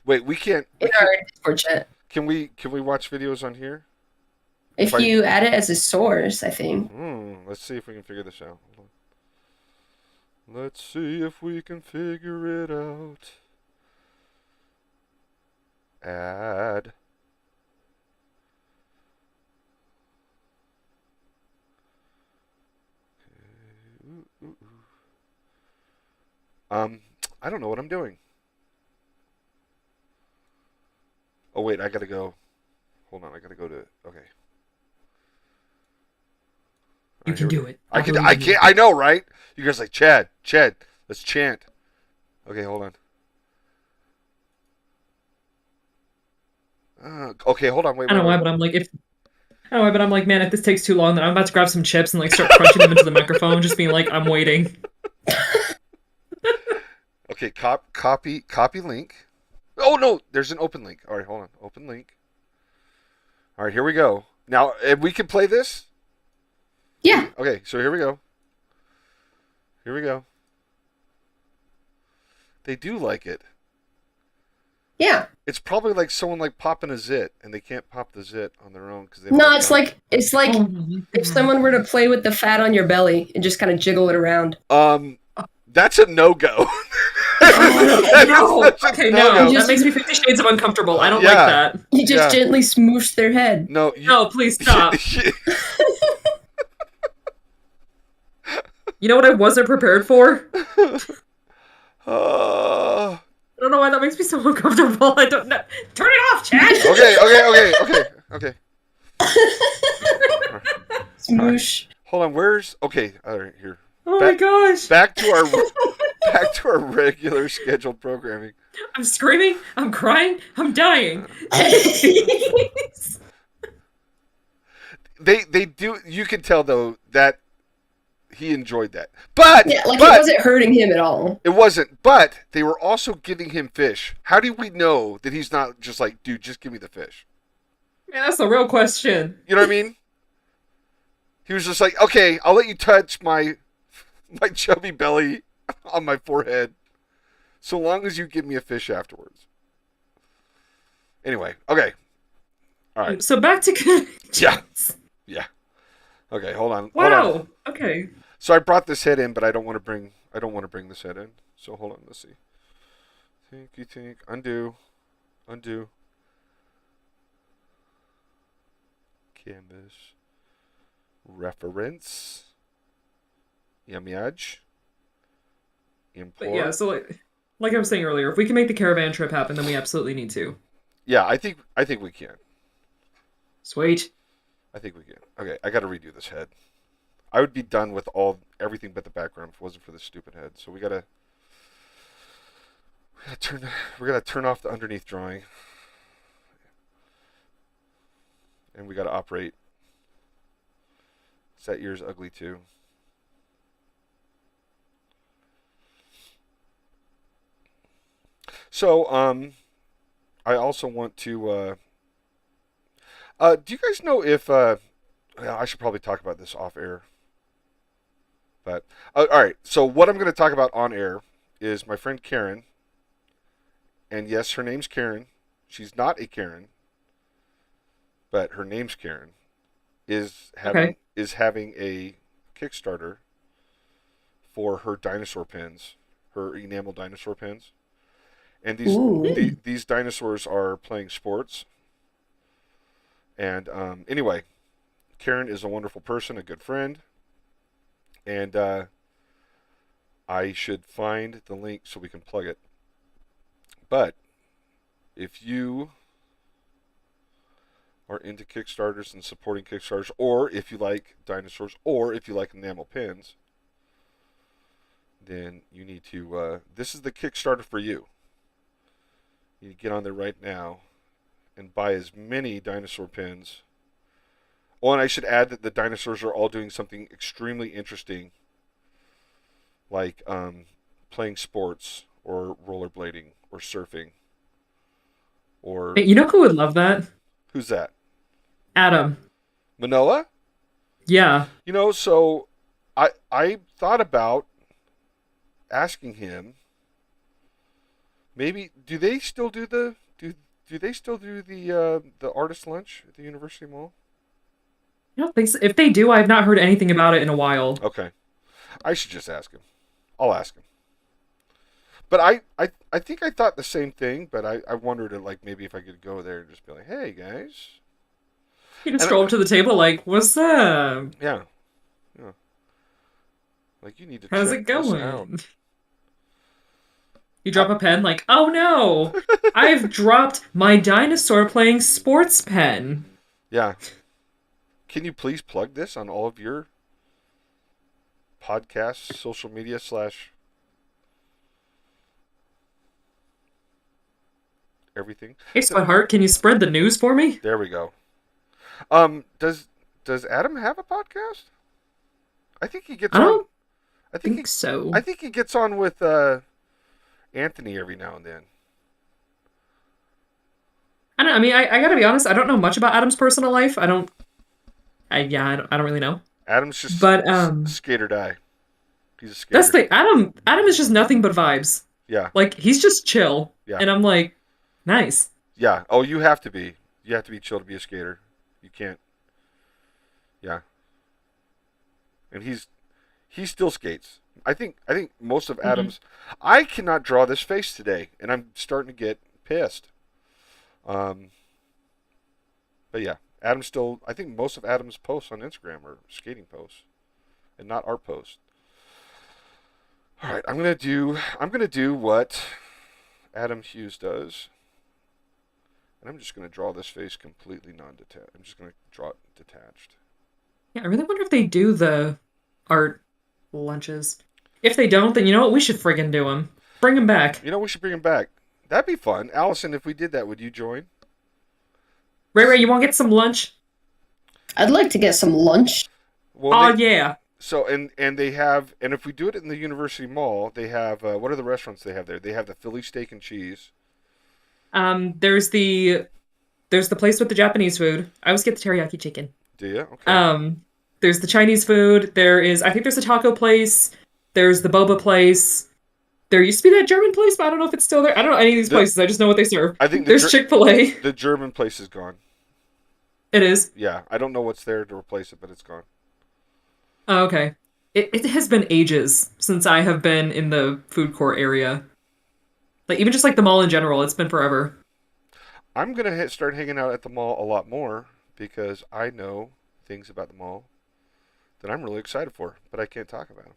[SPEAKER 1] Wait, we can't.
[SPEAKER 2] in our Discord chat.
[SPEAKER 1] Can we watch videos on here?
[SPEAKER 2] If
[SPEAKER 1] If I-
[SPEAKER 2] you add it as a source, I think.
[SPEAKER 1] Let's see if we can figure this out. Hold on. Let's see if we can figure it out. Add. I don't know what I'm doing. Oh wait, I gotta go. Hold on, I gotta go to. Okay.
[SPEAKER 3] You can do it.
[SPEAKER 1] I
[SPEAKER 3] believe
[SPEAKER 1] can. I
[SPEAKER 3] in you.
[SPEAKER 1] can't. I know, right? You guys like Chad. Let's chant. Okay, hold on. Okay, hold on. Wait.
[SPEAKER 3] I don't know why, but I'm like, man, if this takes too long, then I'm about to grab some chips and like start crunching them into the microphone, just being like, I'm waiting.
[SPEAKER 1] Okay, copy link. Oh no, there's an open link. All right, hold on. Open link. All right, here we go. Now we can play this.
[SPEAKER 2] Yeah.
[SPEAKER 1] Okay, so here we go. Here we go. They do like it.
[SPEAKER 2] Yeah.
[SPEAKER 1] It's probably like someone like popping a zit, and they can't pop the zit on their own because they.
[SPEAKER 2] No, it's like
[SPEAKER 3] Oh,
[SPEAKER 2] if someone were to play with the fat on your belly and just kind of jiggle it around.
[SPEAKER 1] That's a no-go.
[SPEAKER 3] no. Okay, no.
[SPEAKER 2] Just-
[SPEAKER 3] That makes me 50 Shades of uncomfortable. I don't
[SPEAKER 1] Yeah.
[SPEAKER 3] like that.
[SPEAKER 2] You just
[SPEAKER 1] Yeah.
[SPEAKER 2] gently smoosh their head.
[SPEAKER 1] No.
[SPEAKER 3] No, please stop. You know what I wasn't prepared for?
[SPEAKER 1] Uh,
[SPEAKER 3] I don't know why that makes me so uncomfortable. I don't know. Turn it off, Chad!
[SPEAKER 1] okay.
[SPEAKER 2] Smoosh.
[SPEAKER 1] Hold on. Where's okay? All right, here.
[SPEAKER 3] Oh my gosh.
[SPEAKER 1] Back to our regular scheduled programming.
[SPEAKER 3] I'm screaming. I'm crying. I'm dying.
[SPEAKER 1] They do. You can tell though that he enjoyed that, but
[SPEAKER 2] Yeah, like
[SPEAKER 1] but,
[SPEAKER 2] it wasn't hurting him at all.
[SPEAKER 1] It wasn't, but they were also giving him fish. How do we know that he's not just like, dude, just give me the fish?
[SPEAKER 3] Man, that's the real question.
[SPEAKER 1] You know what I mean? He was just like, okay, I'll let you touch my chubby belly on my forehead, so long as you give me a fish afterwards. Anyway, okay, all right,
[SPEAKER 3] So back to
[SPEAKER 1] yeah. Okay, hold on.
[SPEAKER 3] Wow.
[SPEAKER 1] Hold on.
[SPEAKER 3] Okay.
[SPEAKER 1] So I brought this head in, but I don't want to bring this head in. So hold on, let's see. Think, undo. Canvas. Reference. Image. Import.
[SPEAKER 3] But yeah, so like I was saying earlier, if we can make the caravan trip happen, then we absolutely need to.
[SPEAKER 1] Yeah, I think we can.
[SPEAKER 3] Sweet.
[SPEAKER 1] I think we can. Okay, I got to redo this head. I would be done with everything but the background if it wasn't for this stupid head. So we gotta turn off the underneath drawing, and we gotta operate. That ear's ugly too. So I also want to. Do you guys know if I should probably talk about this off air? But all right. So what I'm going to talk about on air is my friend Karen, and yes, her name's Karen. She's not a Karen, but her name's Karen. Is having a Kickstarter for her dinosaur pins, her enamel dinosaur pins, and these dinosaurs are playing sports. And anyway, Karen is a wonderful person, a good friend, and I should find the link so we can plug it. But if you are into Kickstarters and supporting Kickstarters, or if you like dinosaurs, or if you like enamel pins, then you need to, this is the Kickstarter for you. You get on there right now and buy as many dinosaur pins. Oh, and I should add that the dinosaurs are all doing something extremely interesting, like playing sports or rollerblading or surfing. Or
[SPEAKER 3] Hey, you know who would love that?
[SPEAKER 1] who's that?
[SPEAKER 3] Adam.
[SPEAKER 1] Manoa?
[SPEAKER 3] Yeah.
[SPEAKER 1] So I thought about asking him. Maybe do they still do the artist lunch at the University Mall?
[SPEAKER 3] I don't think so. If they do, I've not heard anything about it in a while.
[SPEAKER 1] Okay, I should just ask him. I'll ask him. But I think I thought the same thing, but I wondered like maybe if I could go there and just be like, hey guys.
[SPEAKER 3] You can stroll up to the table like, what's up?
[SPEAKER 1] Yeah. Yeah. Like you need to
[SPEAKER 3] How's
[SPEAKER 1] check
[SPEAKER 3] it
[SPEAKER 1] this out.
[SPEAKER 3] going? You drop a pen like, oh no! I've dropped my dinosaur playing sports pen.
[SPEAKER 1] Yeah. Can you please plug this on all of your podcasts, social media / everything?
[SPEAKER 3] Hey, sweetheart, can you spread the news for me?
[SPEAKER 1] There we go. Does Adam have a podcast? I think he gets
[SPEAKER 3] I
[SPEAKER 1] on.
[SPEAKER 3] don't
[SPEAKER 1] I think
[SPEAKER 3] think so.
[SPEAKER 1] I think he gets on with Anthony every now and then.
[SPEAKER 3] I gotta be honest, I don't know much about Adam's personal life. I don't really know.
[SPEAKER 1] Adam's just
[SPEAKER 3] But
[SPEAKER 1] skate or die. He's a skater.
[SPEAKER 3] that's the Adam is just nothing but vibes.
[SPEAKER 1] Yeah.
[SPEAKER 3] Like he's just chill.
[SPEAKER 1] Yeah.
[SPEAKER 3] And I'm like, nice.
[SPEAKER 1] Yeah. Oh, you have to be. You have to be chill to be a skater. You can't. Yeah. And he still skates. I think most of Adam's. I cannot draw this face today, and I'm starting to get pissed. But yeah, Adam's still. I think most of Adam's posts on Instagram are skating posts, and not art posts. All right, I'm gonna do what Adam Hughes does, and I'm just gonna draw this face completely non-detached. I'm just gonna draw it detached.
[SPEAKER 3] Yeah, I really wonder if they do the art lunches. If they don't, then you know what? We should friggin' do them. Bring them back.
[SPEAKER 1] We should bring him back. That'd be fun, Allison. If we did that, would you join?
[SPEAKER 3] Ray, you want to get some lunch?
[SPEAKER 2] I'd like to get some lunch.
[SPEAKER 1] Well,
[SPEAKER 3] Yeah.
[SPEAKER 1] So and they have, and if we do it in the University Mall, they have what are the restaurants they have there? They have the Philly Steak and Cheese.
[SPEAKER 3] There's the place with the Japanese food. I always get the teriyaki chicken.
[SPEAKER 1] Do you? Okay.
[SPEAKER 3] There's the Chinese food. I think there's a taco place. There's the boba place. There used to be that German place, but I don't know if it's still there. I don't know any of these places. I just know what they serve.
[SPEAKER 1] I think
[SPEAKER 3] there's Chick-fil-A.
[SPEAKER 1] The German place is gone.
[SPEAKER 3] It is?
[SPEAKER 1] Yeah. I don't know what's there to replace it, but it's gone.
[SPEAKER 3] Oh, okay. It has been ages since I have been in the food court area. Like, even just like the mall in general, it's been forever.
[SPEAKER 1] I'm going to start hanging out at the mall a lot more because I know things about the mall that I'm really excited for, but I can't talk about them.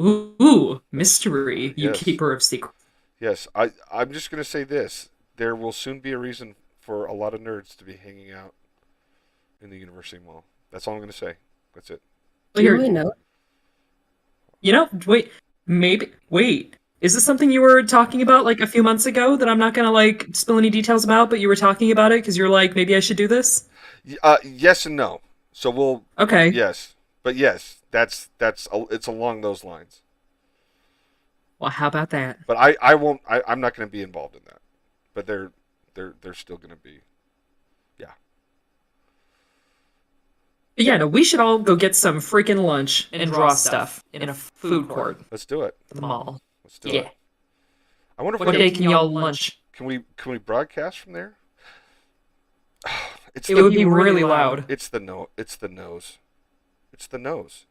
[SPEAKER 3] Ooh, mystery, you
[SPEAKER 1] Yes.
[SPEAKER 3] keeper of secrets.
[SPEAKER 1] Yes, I'm just going to say this. There will soon be a reason for a lot of nerds to be hanging out in the University Mall. That's all I'm going to say. That's it.
[SPEAKER 2] Do I know?
[SPEAKER 3] You know, wait. Is this something you were talking about like a few months ago that I'm not going to like spill any details about, but you were talking about it because you're like, maybe I should do this?
[SPEAKER 1] Yes and no. So we'll...
[SPEAKER 3] Okay.
[SPEAKER 1] Yes. But yes, it's along those lines.
[SPEAKER 3] Well, how about that?
[SPEAKER 1] But I'm not going to be involved in that. But they're still going to be. Yeah.
[SPEAKER 3] Yeah, no, we should all go get some freaking lunch and draw stuff in a food court.
[SPEAKER 1] Let's do it.
[SPEAKER 3] The mall.
[SPEAKER 1] Let's do it. I wonder if
[SPEAKER 3] What day can y'all lunch?
[SPEAKER 1] Can we broadcast from there?
[SPEAKER 3] It would be really loud.
[SPEAKER 1] It's the nose. It's the nose.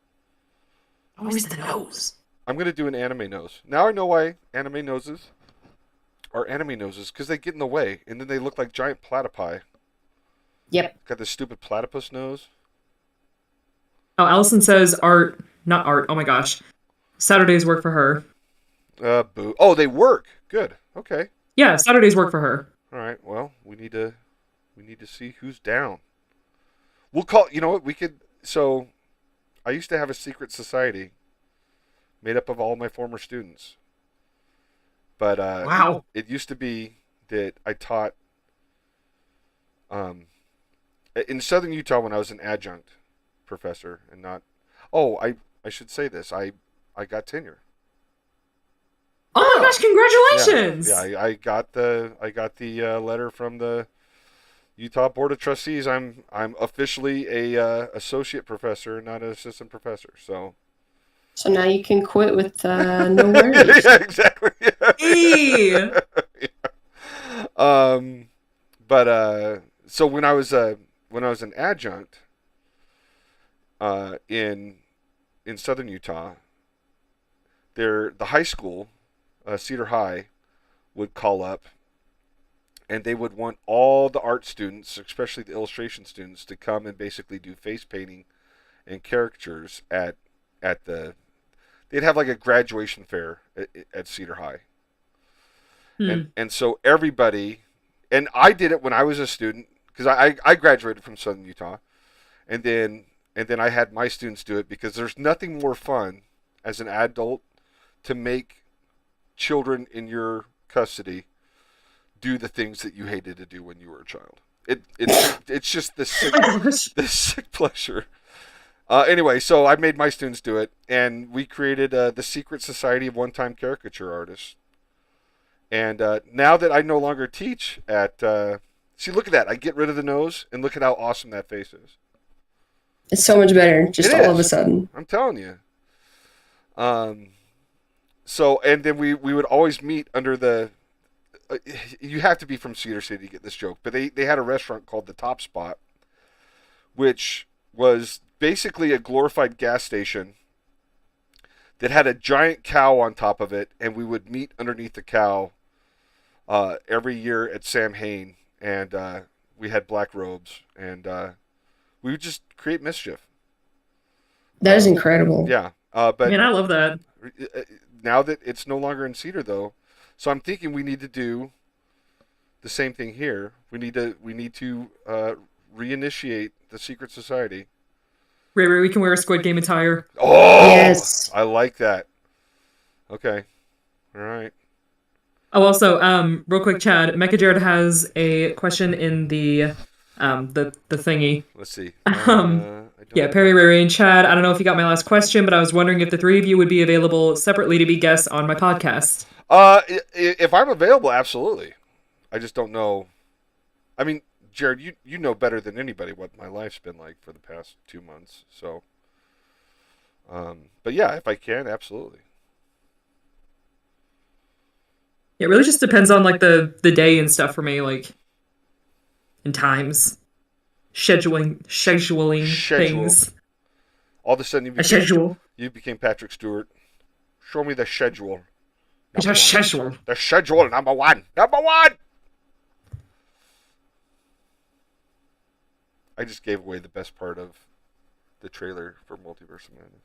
[SPEAKER 3] Always the nose.
[SPEAKER 1] I'm gonna do an anime nose. Now I know why anime noses are anime noses, because they get in the way and then they look like giant platypi.
[SPEAKER 2] Yep.
[SPEAKER 1] Got this stupid platypus nose.
[SPEAKER 3] Oh, Allison says not art. Oh my gosh. Saturdays work for her.
[SPEAKER 1] Boo. Oh, they work. Good. Okay.
[SPEAKER 3] Yeah, Saturdays work for her.
[SPEAKER 1] All right. Well, we need to see who's down. We'll call. You know what? We could. So, I used to have a secret society made up of all my former students. But
[SPEAKER 3] Wow.
[SPEAKER 1] it used to be that I taught Um, in Southern Utah, when I was an adjunct professor, and not, oh, I should say this. I got tenure.
[SPEAKER 3] Oh my gosh! Congratulations!
[SPEAKER 1] Yeah. I got the letter from the Utah Board of Trustees. I'm officially a associate professor, not an assistant professor. So.
[SPEAKER 2] So now you can quit with no worries.
[SPEAKER 1] Yeah, exactly.
[SPEAKER 3] Hey.
[SPEAKER 1] But so when I was an adjunct in Southern Utah, the high school, Cedar High, would call up, and they would want all the art students, especially the illustration students, to come and basically do face painting and caricatures at the. They'd have like a graduation fair at Cedar High, and so everybody, and I did it when I was a student because I graduated from Southern Utah, and then I had my students do it because there's nothing more fun as an adult to make children in your custody do the things that you hated to do when you were a child. It's just the sick pleasure. Anyway, so I made my students do it, and we created the Secret Society of One-Time Caricature Artists. And now that I no longer teach at, see, look at that. I get rid of the nose, and look at how awesome that face is.
[SPEAKER 2] It's so much better, just all of a sudden.
[SPEAKER 1] I'm telling you. So, and then we would always meet under the. You have to be from Cedar City to get this joke, but they had a restaurant called the Top Spot, which was basically a glorified gas station that had a giant cow on top of it, and we would meet underneath the cow every year at Sam Hain, and we had black robes, and we would just create mischief.
[SPEAKER 2] That is incredible.
[SPEAKER 1] Yeah, but
[SPEAKER 3] man, I love that.
[SPEAKER 1] Now that it's no longer in Cedar, though, so I'm thinking we need to do the same thing here. We need to reinitiate the Secret Society.
[SPEAKER 3] Ray, we can wear a Squid Game attire.
[SPEAKER 1] Oh,
[SPEAKER 2] yes,
[SPEAKER 1] I like that. Okay, all right.
[SPEAKER 3] Oh, also, real quick, Chad, Mecha Jared has a question in the thingy.
[SPEAKER 1] Let's see.
[SPEAKER 3] Yeah, Perry, Ray, and Chad. I don't know if you got my last question, but I was wondering if the three of you would be available separately to be guests on my podcast.
[SPEAKER 1] If I'm available, absolutely. I just don't know. I mean, Jared, you know better than anybody what my life's been like for the past 2 months. So, but yeah, if I can, absolutely.
[SPEAKER 3] It really just depends on like the day and stuff for me, like, and times, scheduling things.
[SPEAKER 1] All of a sudden, you became Patrick Stewart. Show me the schedule.
[SPEAKER 3] The schedule.
[SPEAKER 1] The schedule, number one. Number one! I just gave away the best part of the trailer for Multiverse of Madness.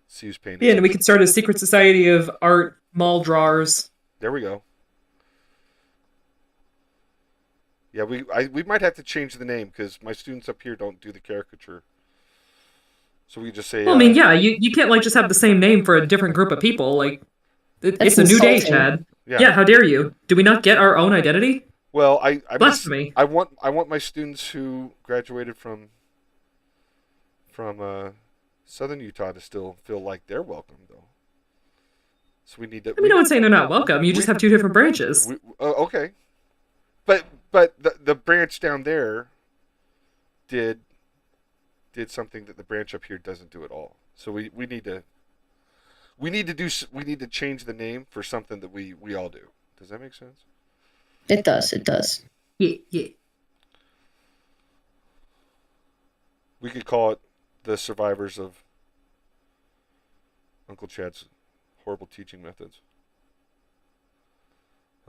[SPEAKER 1] See who's paying attention.
[SPEAKER 3] Yeah, and we could start a secret society of art mall drawers.
[SPEAKER 1] There we go. Yeah, we might have to change the name because my students up here don't do the caricature. So we could just say.
[SPEAKER 3] Well, I mean, yeah, you can't like just have the same name for a different group of people. Like, it's a new day, Chad. Yeah, how dare you? Do we not get our own identity?
[SPEAKER 1] Well, I
[SPEAKER 3] blasphemy.
[SPEAKER 1] I want my students who graduated from Southern Utah to still feel like they're welcome, though. So we need to.
[SPEAKER 3] I mean, no one's saying they're not welcome. You just have two different branches.
[SPEAKER 1] Okay, but the branch down there did something that the branch up here doesn't do at all. So we need to change the name for something that we all do. Does that make sense?
[SPEAKER 2] It does.
[SPEAKER 3] Yeah.
[SPEAKER 1] We could call it the survivors of Uncle Chad's horrible teaching methods.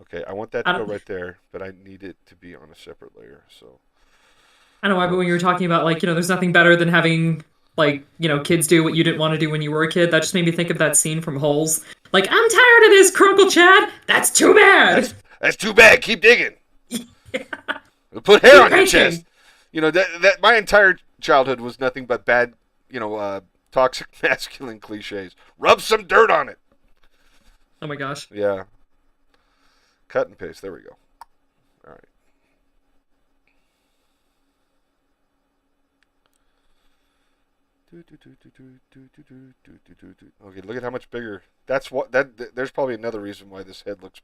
[SPEAKER 1] Okay, I want that to go right there, but I need it to be on a separate layer. So
[SPEAKER 3] I don't know why, but when you were talking about like, there's nothing better than having like, kids do what you didn't want to do when you were a kid. That just made me think of that scene from Holes. Like, I'm tired of this, Crunkle Chad. That's too bad.
[SPEAKER 1] That's too bad. Keep digging. Yeah. Put hair on your chest. That my entire childhood was nothing but bad, toxic masculine cliches. Rub some dirt on it.
[SPEAKER 3] Oh my gosh.
[SPEAKER 1] Yeah. Cut and paste. There we go. Okay, look at how much bigger. That's what that. There's probably another reason why this head looks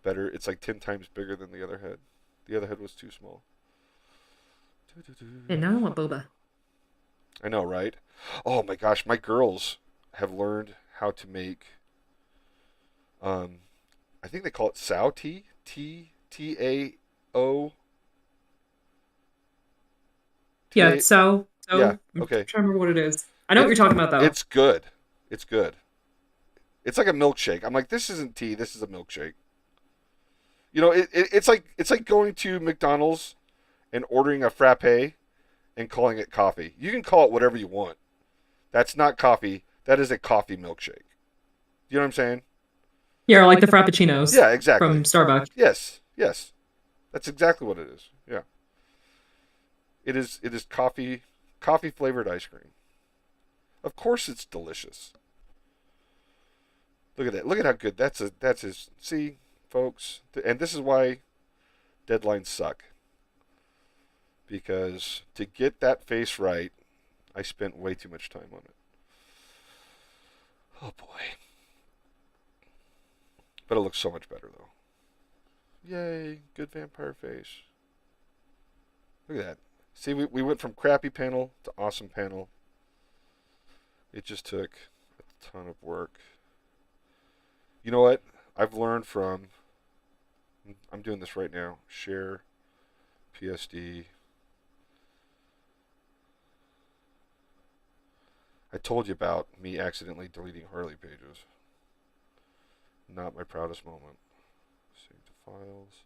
[SPEAKER 1] better. It's like 10 times bigger than the other head. The other head was too small.
[SPEAKER 3] And now I want boba.
[SPEAKER 1] I know, right? Oh my gosh, my girls have learned how to make. I think they call it Sao tea. Tao.
[SPEAKER 3] Yeah, so
[SPEAKER 1] Yeah,
[SPEAKER 3] I'm
[SPEAKER 1] okay.
[SPEAKER 3] trying to remember what it is. I know what you're talking about, though.
[SPEAKER 1] It's good. It's good. It's like a milkshake. I'm like, this isn't tea. This is a milkshake. You know, it's like going to McDonald's and ordering a frappe and calling it coffee. You can call it whatever you want. That's not coffee. That is a coffee milkshake. You know what I'm saying?
[SPEAKER 3] Yeah, or like the Frappuccinos.
[SPEAKER 1] Yeah, exactly.
[SPEAKER 3] From Starbucks.
[SPEAKER 1] Yes. That's exactly what it is. Yeah. It is coffee flavored ice cream. Of course it's delicious. Look at that. Look at how good that's his. See, folks, and this is why deadlines suck. Because to get that face right, I spent way too much time on it. Oh boy. But it looks so much better though. Yay, good vampire face. Look at that. See, we went from crappy panel to awesome panel. It just took a ton of work. You know what? I've learned from... I'm doing this right now. Share, PSD. I told you about me accidentally deleting Harley pages. Not my proudest moment. Save to files.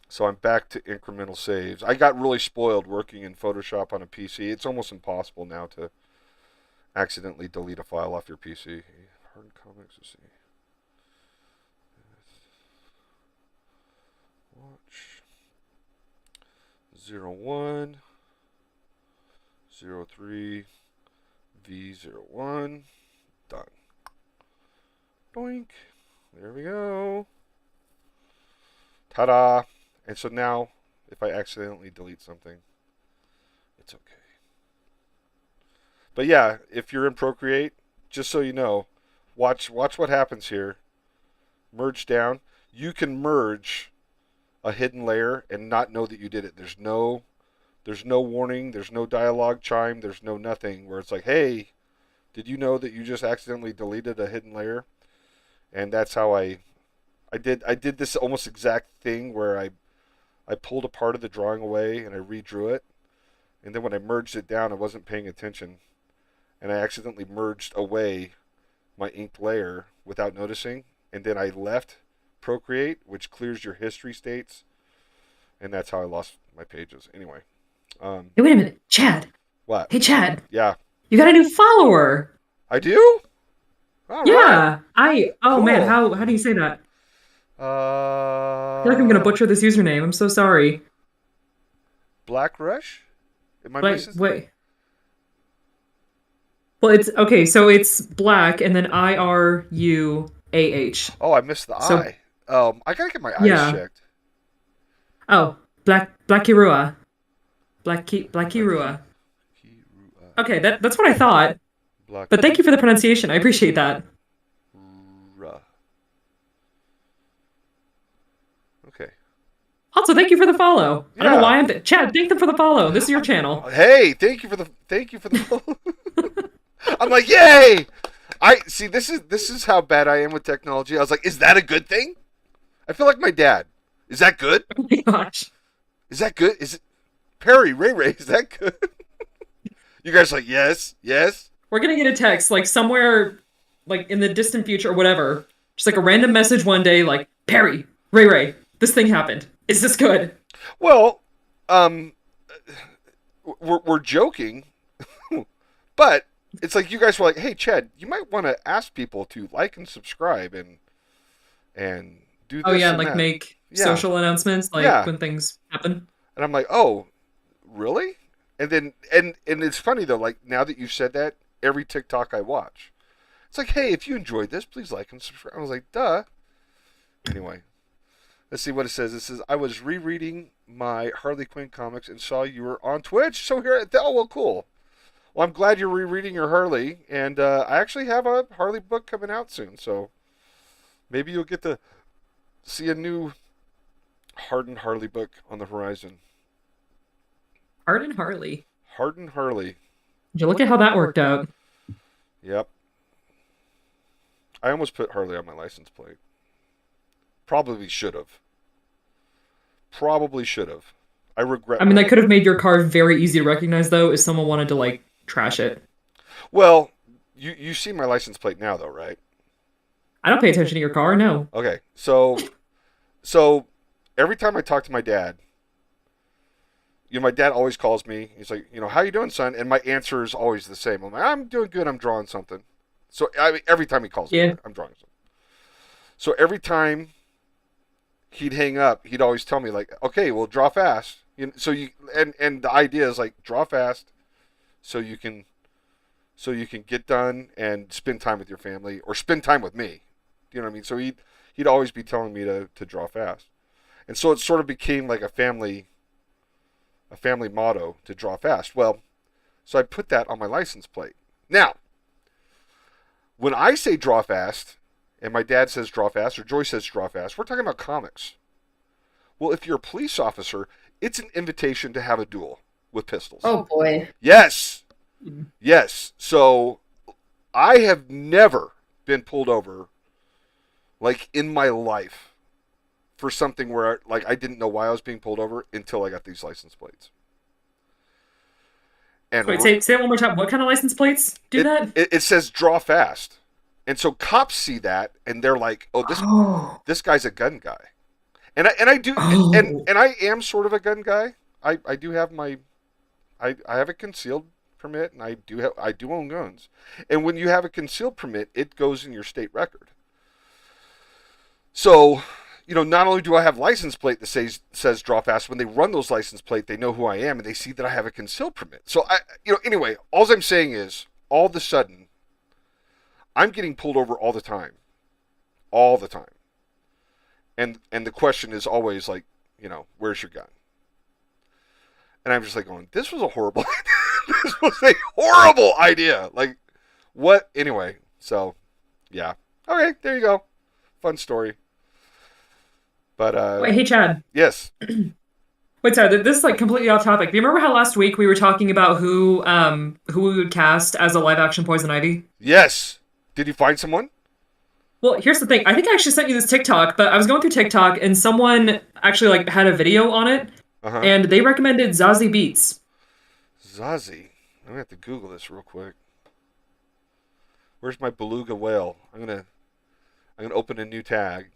[SPEAKER 1] So I'm back to incremental saves. I got really spoiled working in Photoshop on a PC. It's almost impossible now to accidentally delete a file off your PC. Hard comics, let's see. Watch. 01, 03, V01. Done. Doink. There we go. Ta-da. And so now, if I accidentally delete something, it's okay. But yeah, if you're in Procreate, just so you know, watch what happens here. Merge down. You can merge a hidden layer and not know that you did it. There's no warning. There's no dialogue chime. There's no nothing where it's like, hey, did you know that you just accidentally deleted a hidden layer? And that's how I did this almost exact thing where I pulled a part of the drawing away and I redrew it. And then when I merged it down, I wasn't paying attention. And I accidentally merged away my inked layer without noticing. And then I left Procreate, which clears your history states. And that's how I lost my pages. Anyway.
[SPEAKER 3] Hey, wait a minute. Chad.
[SPEAKER 1] What?
[SPEAKER 3] Hey, Chad.
[SPEAKER 1] Yeah.
[SPEAKER 3] You got a new follower.
[SPEAKER 1] I do? All
[SPEAKER 3] yeah.
[SPEAKER 1] right.
[SPEAKER 3] Oh,
[SPEAKER 1] cool.
[SPEAKER 3] Man. How do you say that? I feel like I'm gonna butcher this username. I'm so sorry.
[SPEAKER 1] Black Rush? Am I missing?
[SPEAKER 3] Wait. Well, it's okay. So it's black and then IRUAH.
[SPEAKER 1] Oh, I missed the I. I gotta get my eyes checked.
[SPEAKER 3] Oh, Blackirua. Blackirua. Okay, that's what I thought. But thank you for the pronunciation. I appreciate that.
[SPEAKER 1] Okay.
[SPEAKER 3] Also, thank you for the follow. Yeah. I don't know why I'm Chad, thank them for the follow. This is your channel.
[SPEAKER 1] Hey, thank you for the follow. I'm like, yay! I see. This is how bad I am with technology. I was like, is that a good thing? I feel like my dad. Is that good?
[SPEAKER 3] Oh my gosh.
[SPEAKER 1] Is that good? Is it Perry Ray? Is that good? You guys are like, yes.
[SPEAKER 3] We're gonna get a text like somewhere, like in the distant future or whatever. Just like a random message one day, like Perry Ray. This thing happened. Is this good?
[SPEAKER 1] Well, we're joking, but it's like you guys were like, "Hey, Chad, you might want to ask people to like and subscribe and do this."
[SPEAKER 3] Oh yeah,
[SPEAKER 1] and
[SPEAKER 3] like
[SPEAKER 1] that.
[SPEAKER 3] make social announcements when things happen.
[SPEAKER 1] And I'm like, "Oh, really?" And then and it's funny though. Like now that you've said that, every TikTok I watch, it's like, "Hey, if you enjoyed this, please like and subscribe." I was like, "Duh." Anyway. Let's see what it says. It says, I was rereading my Harley Quinn comics and saw you were on Twitch. So here, oh, well, cool. Well, I'm glad you're rereading your Harley. And I actually have a Harley book coming out soon. So maybe you'll get to see a new Hardened Harley book on the horizon.
[SPEAKER 3] Hardened Harley.
[SPEAKER 1] Hardened Harley.
[SPEAKER 3] Did you look at how that worked out?
[SPEAKER 1] Yep. I almost put Harley on my license plate. Probably should have. I regret.
[SPEAKER 3] I mean, that could have made your car very easy to recognize, though, if someone wanted to, like, trash it.
[SPEAKER 1] Well, you see my license plate now, though, right?
[SPEAKER 3] I don't pay attention to your car, no.
[SPEAKER 1] Okay, so every time I talk to my dad, my dad always calls me. He's like, how you doing, son? And my answer is always the same. I'm like, I'm doing good. I'm drawing something. So every time he calls me, I'm drawing something. So every time he'd hang up, he'd always tell me, like, okay, well, draw fast. And the idea is, like, draw fast so you can get done and spend time with your family or spend time with me. You know what I mean? So he'd always be telling me to draw fast. And so it sort of became like a family motto to draw fast. Well, so I put that on my license plate. Now, when I say draw fast, and my dad says draw fast, or Joy says draw fast, we're talking about comics. Well, if you're a police officer, it's an invitation to have a duel with pistols.
[SPEAKER 2] Oh, boy.
[SPEAKER 1] Yes. Yes. So I have never been pulled over, like, in my life for something where, like, I didn't know why I was being pulled over until I got these license plates. And
[SPEAKER 3] wait, say it one more time. What kind of license plates do that?
[SPEAKER 1] It says draw fast. And so cops see that and they're like, this guy's a gun guy. And I do and I am sort of a gun guy. I do have I have a concealed permit and I do own guns. And when you have a concealed permit, it goes in your state record. So, not only do I have license plate that says draw fast, when they run those license plate, they know who I am and they see that I have a concealed permit. So anyway, all I'm saying is, all of a sudden, I'm getting pulled over all the time. All the time. And the question is always like, where's your gun? And I'm just like going, this was a horrible idea. Like, what? Anyway, so, yeah. Okay, there you go. Fun story. But,
[SPEAKER 3] wait, hey, Chad.
[SPEAKER 1] Yes.
[SPEAKER 3] Wait, sorry, this is, like, completely off topic. Do you remember how last week we were talking about who we would cast as a live-action Poison Ivy?
[SPEAKER 1] Yes. Did you find someone?
[SPEAKER 3] Well, here's the thing. I think I actually sent you this TikTok, but I was going through TikTok, and someone actually, like, had a video on it, and they recommended Zazie Beetz.
[SPEAKER 1] Zazie? I'm gonna have to Google this real quick. Where's my beluga whale? I'm gonna open a new tag.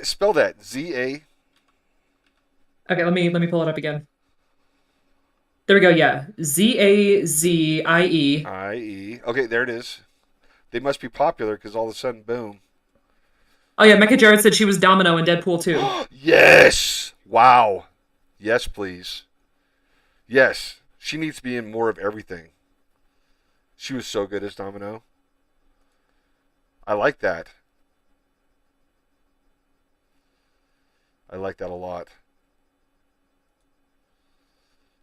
[SPEAKER 1] Spell that. Z-A.
[SPEAKER 3] Okay, let me pull it up again. There we go, yeah. Zazie.
[SPEAKER 1] I-E. Okay, there it is. They must be popular because all of a sudden, boom.
[SPEAKER 3] Oh yeah, Mecca Jarrett said she was Domino in Deadpool 2.
[SPEAKER 1] Yes! Wow. Yes, please. Yes. She needs to be in more of everything. She was so good as Domino. I like that. I like that a lot.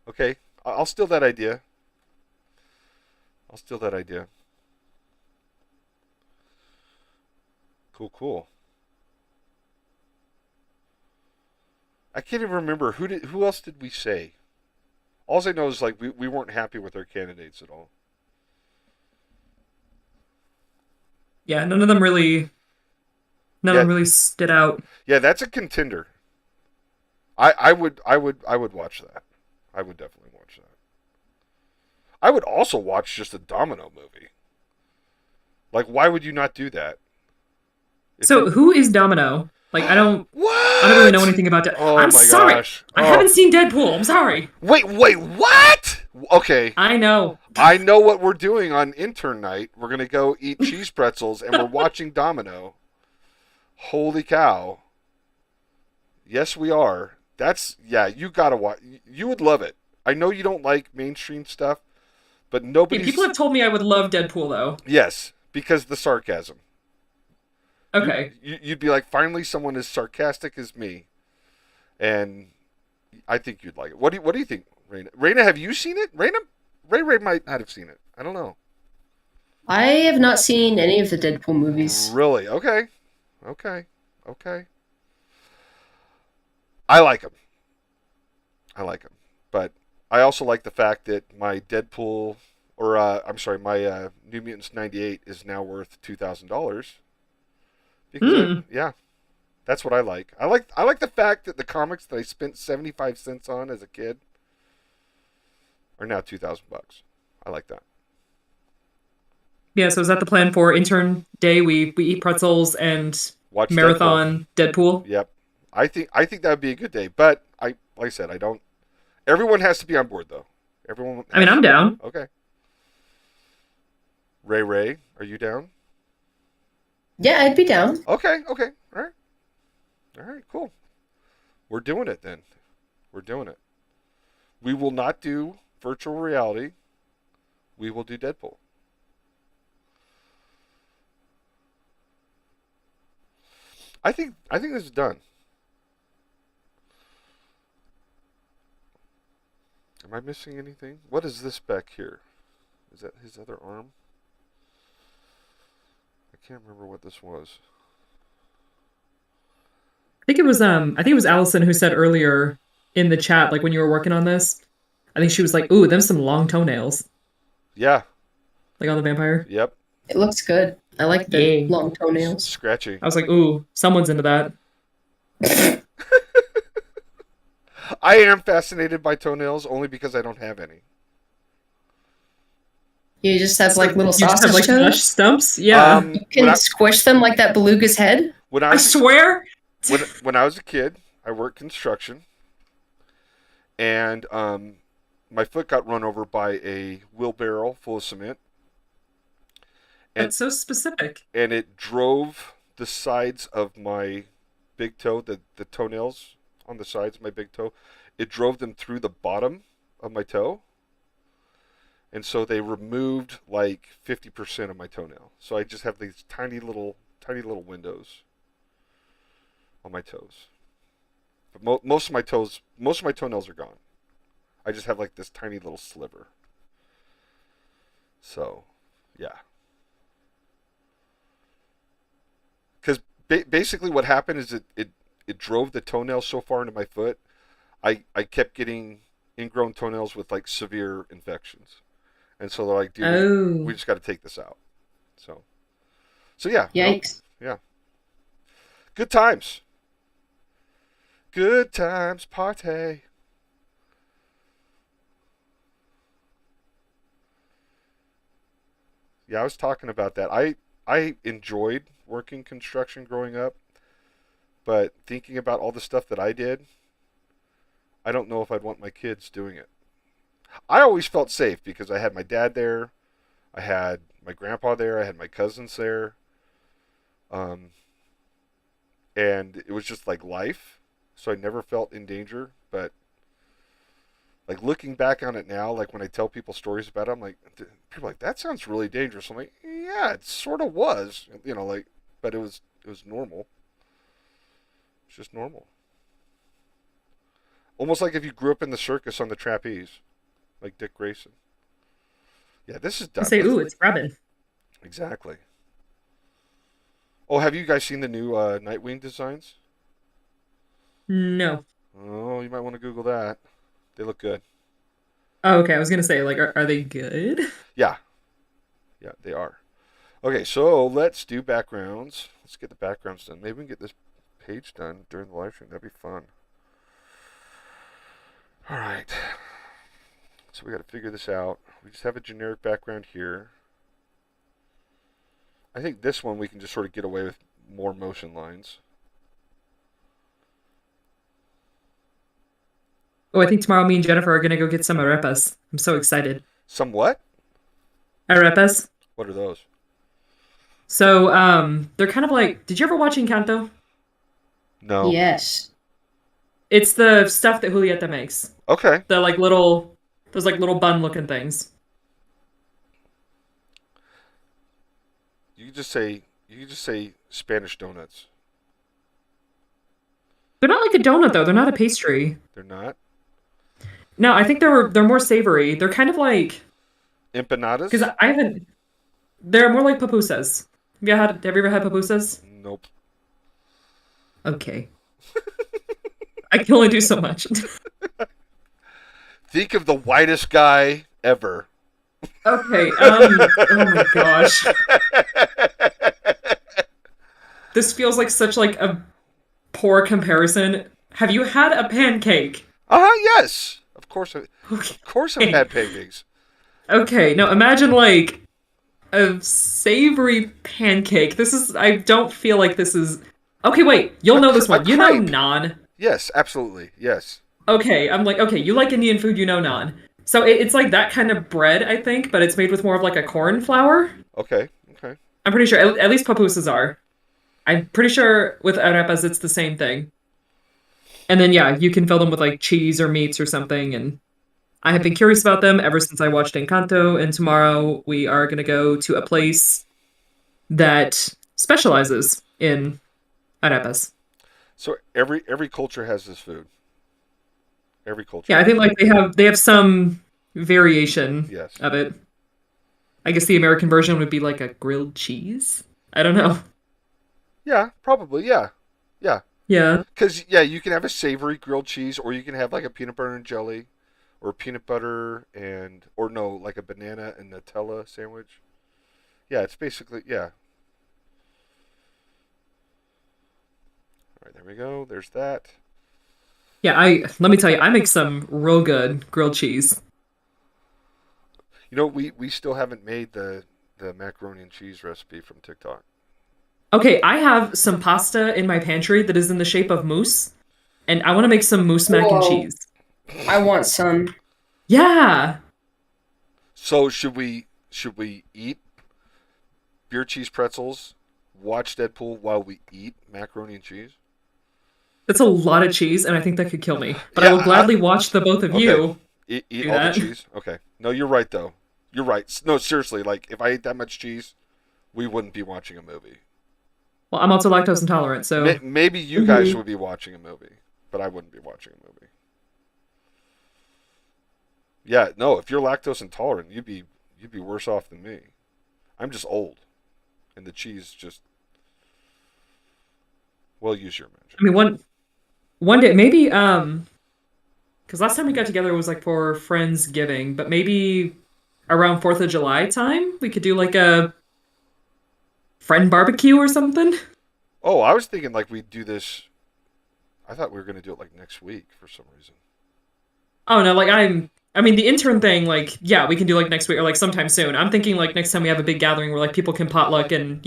[SPEAKER 1] Okay, I'll steal that idea. Cool. I can't even remember who else did we say. All I know is, like, we weren't happy with our candidates at all.
[SPEAKER 3] Yeah, none of them really stood out.
[SPEAKER 1] Yeah, that's a contender. I would watch that. I would definitely watch that. I would also watch just a Domino movie. Like, why would you not do that?
[SPEAKER 3] So who is Domino? Like, I don't really know anything about that.
[SPEAKER 1] Oh,
[SPEAKER 3] I'm
[SPEAKER 1] my
[SPEAKER 3] sorry.
[SPEAKER 1] gosh.
[SPEAKER 3] I haven't seen Deadpool. I'm sorry.
[SPEAKER 1] Wait, what? Okay.
[SPEAKER 3] I know
[SPEAKER 1] what we're doing on intern night. We're going to go eat cheese pretzels and we're watching Domino. Holy cow. Yes, we are. You got to watch. You would love it. I know you don't like mainstream stuff, but nobody.
[SPEAKER 3] Yeah, people have told me I would love Deadpool, though.
[SPEAKER 1] Yes, because the sarcasm.
[SPEAKER 3] Okay.
[SPEAKER 1] You'd be like, finally someone as sarcastic as me. and I think you'd like it. What do you think, Raina? Raina, have you seen it? Ray might not have seen it. I don't know.
[SPEAKER 2] I have not seen any of the Deadpool movies.
[SPEAKER 1] Really? Okay. Okay. Okay. I like him. I like him. But I also like the fact that my Deadpool, or I'm sorry, my New Mutants '98 is now worth $2,000 because yeah, that's what I like. I like the fact that the comics that I spent 75 cents on as a kid are now $2,000. I like that.
[SPEAKER 3] Yeah, so is that the plan for intern day? We eat pretzels and
[SPEAKER 1] Watch
[SPEAKER 3] marathon Deadpool.
[SPEAKER 1] Yep. I think that would be a good day. But like I said, I don't. Everyone has to be on board though. Everyone.
[SPEAKER 3] I mean, I'm down.
[SPEAKER 1] Okay. Ray, are you down?
[SPEAKER 2] Yeah, I'd be down.
[SPEAKER 1] Okay. Okay. All right. All right. Cool. We're doing it then. We're doing it. We will not do virtual reality. We will do Deadpool. I think this is done. Am I missing anything? What is this back here? Is that his other arm? I can't remember what this was.
[SPEAKER 3] I think it was Allison who said earlier in the chat, like when you were working on this, I think she was like, "Ooh, them some long toenails."
[SPEAKER 1] Yeah.
[SPEAKER 3] Like on the vampire.
[SPEAKER 1] Yep.
[SPEAKER 2] It looks good. I like the long toenails.
[SPEAKER 1] Scratchy.
[SPEAKER 3] I was like, "Ooh, someone's into that."
[SPEAKER 1] I am fascinated by toenails only because I don't have any.
[SPEAKER 2] You just have like little
[SPEAKER 3] You just have
[SPEAKER 2] sausage
[SPEAKER 3] like flesh
[SPEAKER 2] toes.
[SPEAKER 3] stumps. Yeah.
[SPEAKER 2] You can squish them like that beluga's head.
[SPEAKER 1] When
[SPEAKER 3] I swear.
[SPEAKER 1] when I was a kid, I worked construction, and my foot got run over by a wheelbarrow full of cement. And,
[SPEAKER 3] That's so specific.
[SPEAKER 1] And it drove the sides of my big toe, the toenails on the sides of my big toe, it drove them through the bottom of my toe. And so they removed like 50% of my toenail. So I just have these tiny little windows on my toes. But most of my toenails are gone. I just have like this tiny little sliver. So, yeah. Because basically what happened is it drove the toenail so far into my foot, I kept getting ingrown toenails with like severe infections. And so they're like, dude, we just got to take this out. So yeah.
[SPEAKER 2] Yikes.
[SPEAKER 1] Yeah. Good times. Good times, party. Yeah, I was talking about that. I enjoyed working construction growing up, but thinking about all the stuff that I did, I don't know if I'd want my kids doing it. I always felt safe because I had my dad there, I had my grandpa there, I had my cousins there, and it was just like life, so I never felt in danger. But like looking back on it now, like when I tell people stories about it, I'm like, people are like, that sounds really dangerous. I'm like, yeah, it sort of was, like, but it was normal. It's just normal. Almost like if you grew up in the circus on the trapeze, like Dick Grayson. Yeah, this is done.
[SPEAKER 3] Say, ooh, it's Robin.
[SPEAKER 1] Exactly. Oh, have you guys seen the new Nightwing designs?
[SPEAKER 3] No.
[SPEAKER 1] Oh, you might want to Google that. They look good.
[SPEAKER 3] Oh, okay. I was gonna say, like, are they good?
[SPEAKER 1] Yeah. Yeah, they are. Okay, so let's do backgrounds. Let's get the backgrounds done. Maybe we can get this page done during the live stream. That'd be fun. All right. So we got to figure this out. We just have a generic background here. I think this one we can just sort of get away with more motion lines.
[SPEAKER 3] Oh, I think tomorrow me and Jennifer are gonna go get some arepas. I'm so excited.
[SPEAKER 1] Some what?
[SPEAKER 3] Arepas.
[SPEAKER 1] What are those?
[SPEAKER 3] So, they're kind of like, did you ever watch Encanto?
[SPEAKER 1] No.
[SPEAKER 2] Yes.
[SPEAKER 3] It's the stuff that Julieta makes.
[SPEAKER 1] Okay.
[SPEAKER 3] Those little bun-looking things.
[SPEAKER 1] You could just say Spanish donuts.
[SPEAKER 3] They're not like a donut though. They're not a pastry.
[SPEAKER 1] They're not
[SPEAKER 3] No, I think they're more savory. They're kind of like because
[SPEAKER 1] empanadas.
[SPEAKER 3] I haven't. They're more like pupusas. Have you ever had pupusas?
[SPEAKER 1] Nope.
[SPEAKER 3] Okay. I can only do so much.
[SPEAKER 1] Think of the whitest guy ever.
[SPEAKER 3] Okay. Oh my gosh. This feels like such like a poor comparison. Have you had a pancake?
[SPEAKER 1] Yes. Of course. Of course, I've
[SPEAKER 3] Okay.
[SPEAKER 1] had pancakes.
[SPEAKER 3] Okay. Now imagine like a savory pancake. This is. I don't feel like this is. Okay, wait. You'll know this
[SPEAKER 1] A
[SPEAKER 3] one. You know
[SPEAKER 1] crepe.
[SPEAKER 3] naan.
[SPEAKER 1] Yes, absolutely. Yes.
[SPEAKER 3] Okay, I'm like, okay, you like Indian food, you know naan. So it's like that kind of bread, I think, but it's made with more of like a corn flour.
[SPEAKER 1] Okay. Okay.
[SPEAKER 3] I'm pretty sure, at least pupusas are. I'm pretty sure with arepas it's the same thing. And then yeah, you can fill them with like cheese or meats or something. And I have been curious about them ever since I watched Encanto. And tomorrow we are gonna go to a place that specializes in arepas.
[SPEAKER 1] So every culture has this food. Every culture.
[SPEAKER 3] Yeah, I think like they have some variation
[SPEAKER 1] Yes.
[SPEAKER 3] of it. I guess the American version would be like a grilled cheese. I don't know.
[SPEAKER 1] Yeah, probably. Yeah. Yeah.
[SPEAKER 3] Yeah.
[SPEAKER 1] Because, yeah, you can have a savory grilled cheese, or you can have like a peanut butter and jelly, or peanut butter and, or no, like a banana and Nutella sandwich. Yeah, it's basically, yeah. All right, there we go. There's that.
[SPEAKER 3] Yeah, I let me tell you, I make some real good grilled cheese.
[SPEAKER 1] You know, we still haven't made the macaroni and cheese recipe from TikTok.
[SPEAKER 3] Okay, I have some pasta in my pantry that is in the shape of mousse, and I want to make some mousse mac and
[SPEAKER 2] Whoa.
[SPEAKER 3] cheese.
[SPEAKER 2] I want some.
[SPEAKER 3] Yeah.
[SPEAKER 1] So should we eat beer cheese pretzels, watch Deadpool while we eat macaroni and cheese?
[SPEAKER 3] That's a lot of cheese, and I think that could kill me. But I
[SPEAKER 1] Yeah.
[SPEAKER 3] will gladly watch the both of
[SPEAKER 1] Okay.
[SPEAKER 3] you
[SPEAKER 1] Eat
[SPEAKER 3] do
[SPEAKER 1] all the
[SPEAKER 3] that.
[SPEAKER 1] cheese. Okay. No, you're right though. You're right. No, seriously. Like if I ate that much cheese, we wouldn't be watching a movie.
[SPEAKER 3] Well, I'm also lactose intolerant, so
[SPEAKER 1] Maybe you guys
[SPEAKER 2] Mhm.
[SPEAKER 1] would be watching a movie, but I wouldn't be watching a movie. Yeah. No, if you're lactose intolerant, you'd be worse off than me. I'm just old, and the cheese just. Well, use your
[SPEAKER 3] I mean
[SPEAKER 1] imagination.
[SPEAKER 3] one day maybe because last time we got together was like for Friendsgiving, but maybe around 4th of July time we could do like a friend barbecue or something.
[SPEAKER 1] Oh, I was thinking like we'd do this. I thought we were gonna do it like next week for some reason.
[SPEAKER 3] Oh no, like I mean the intern thing, like yeah, we can do like next week or like sometime soon. I'm thinking like next time we have a big gathering where like people can potluck and,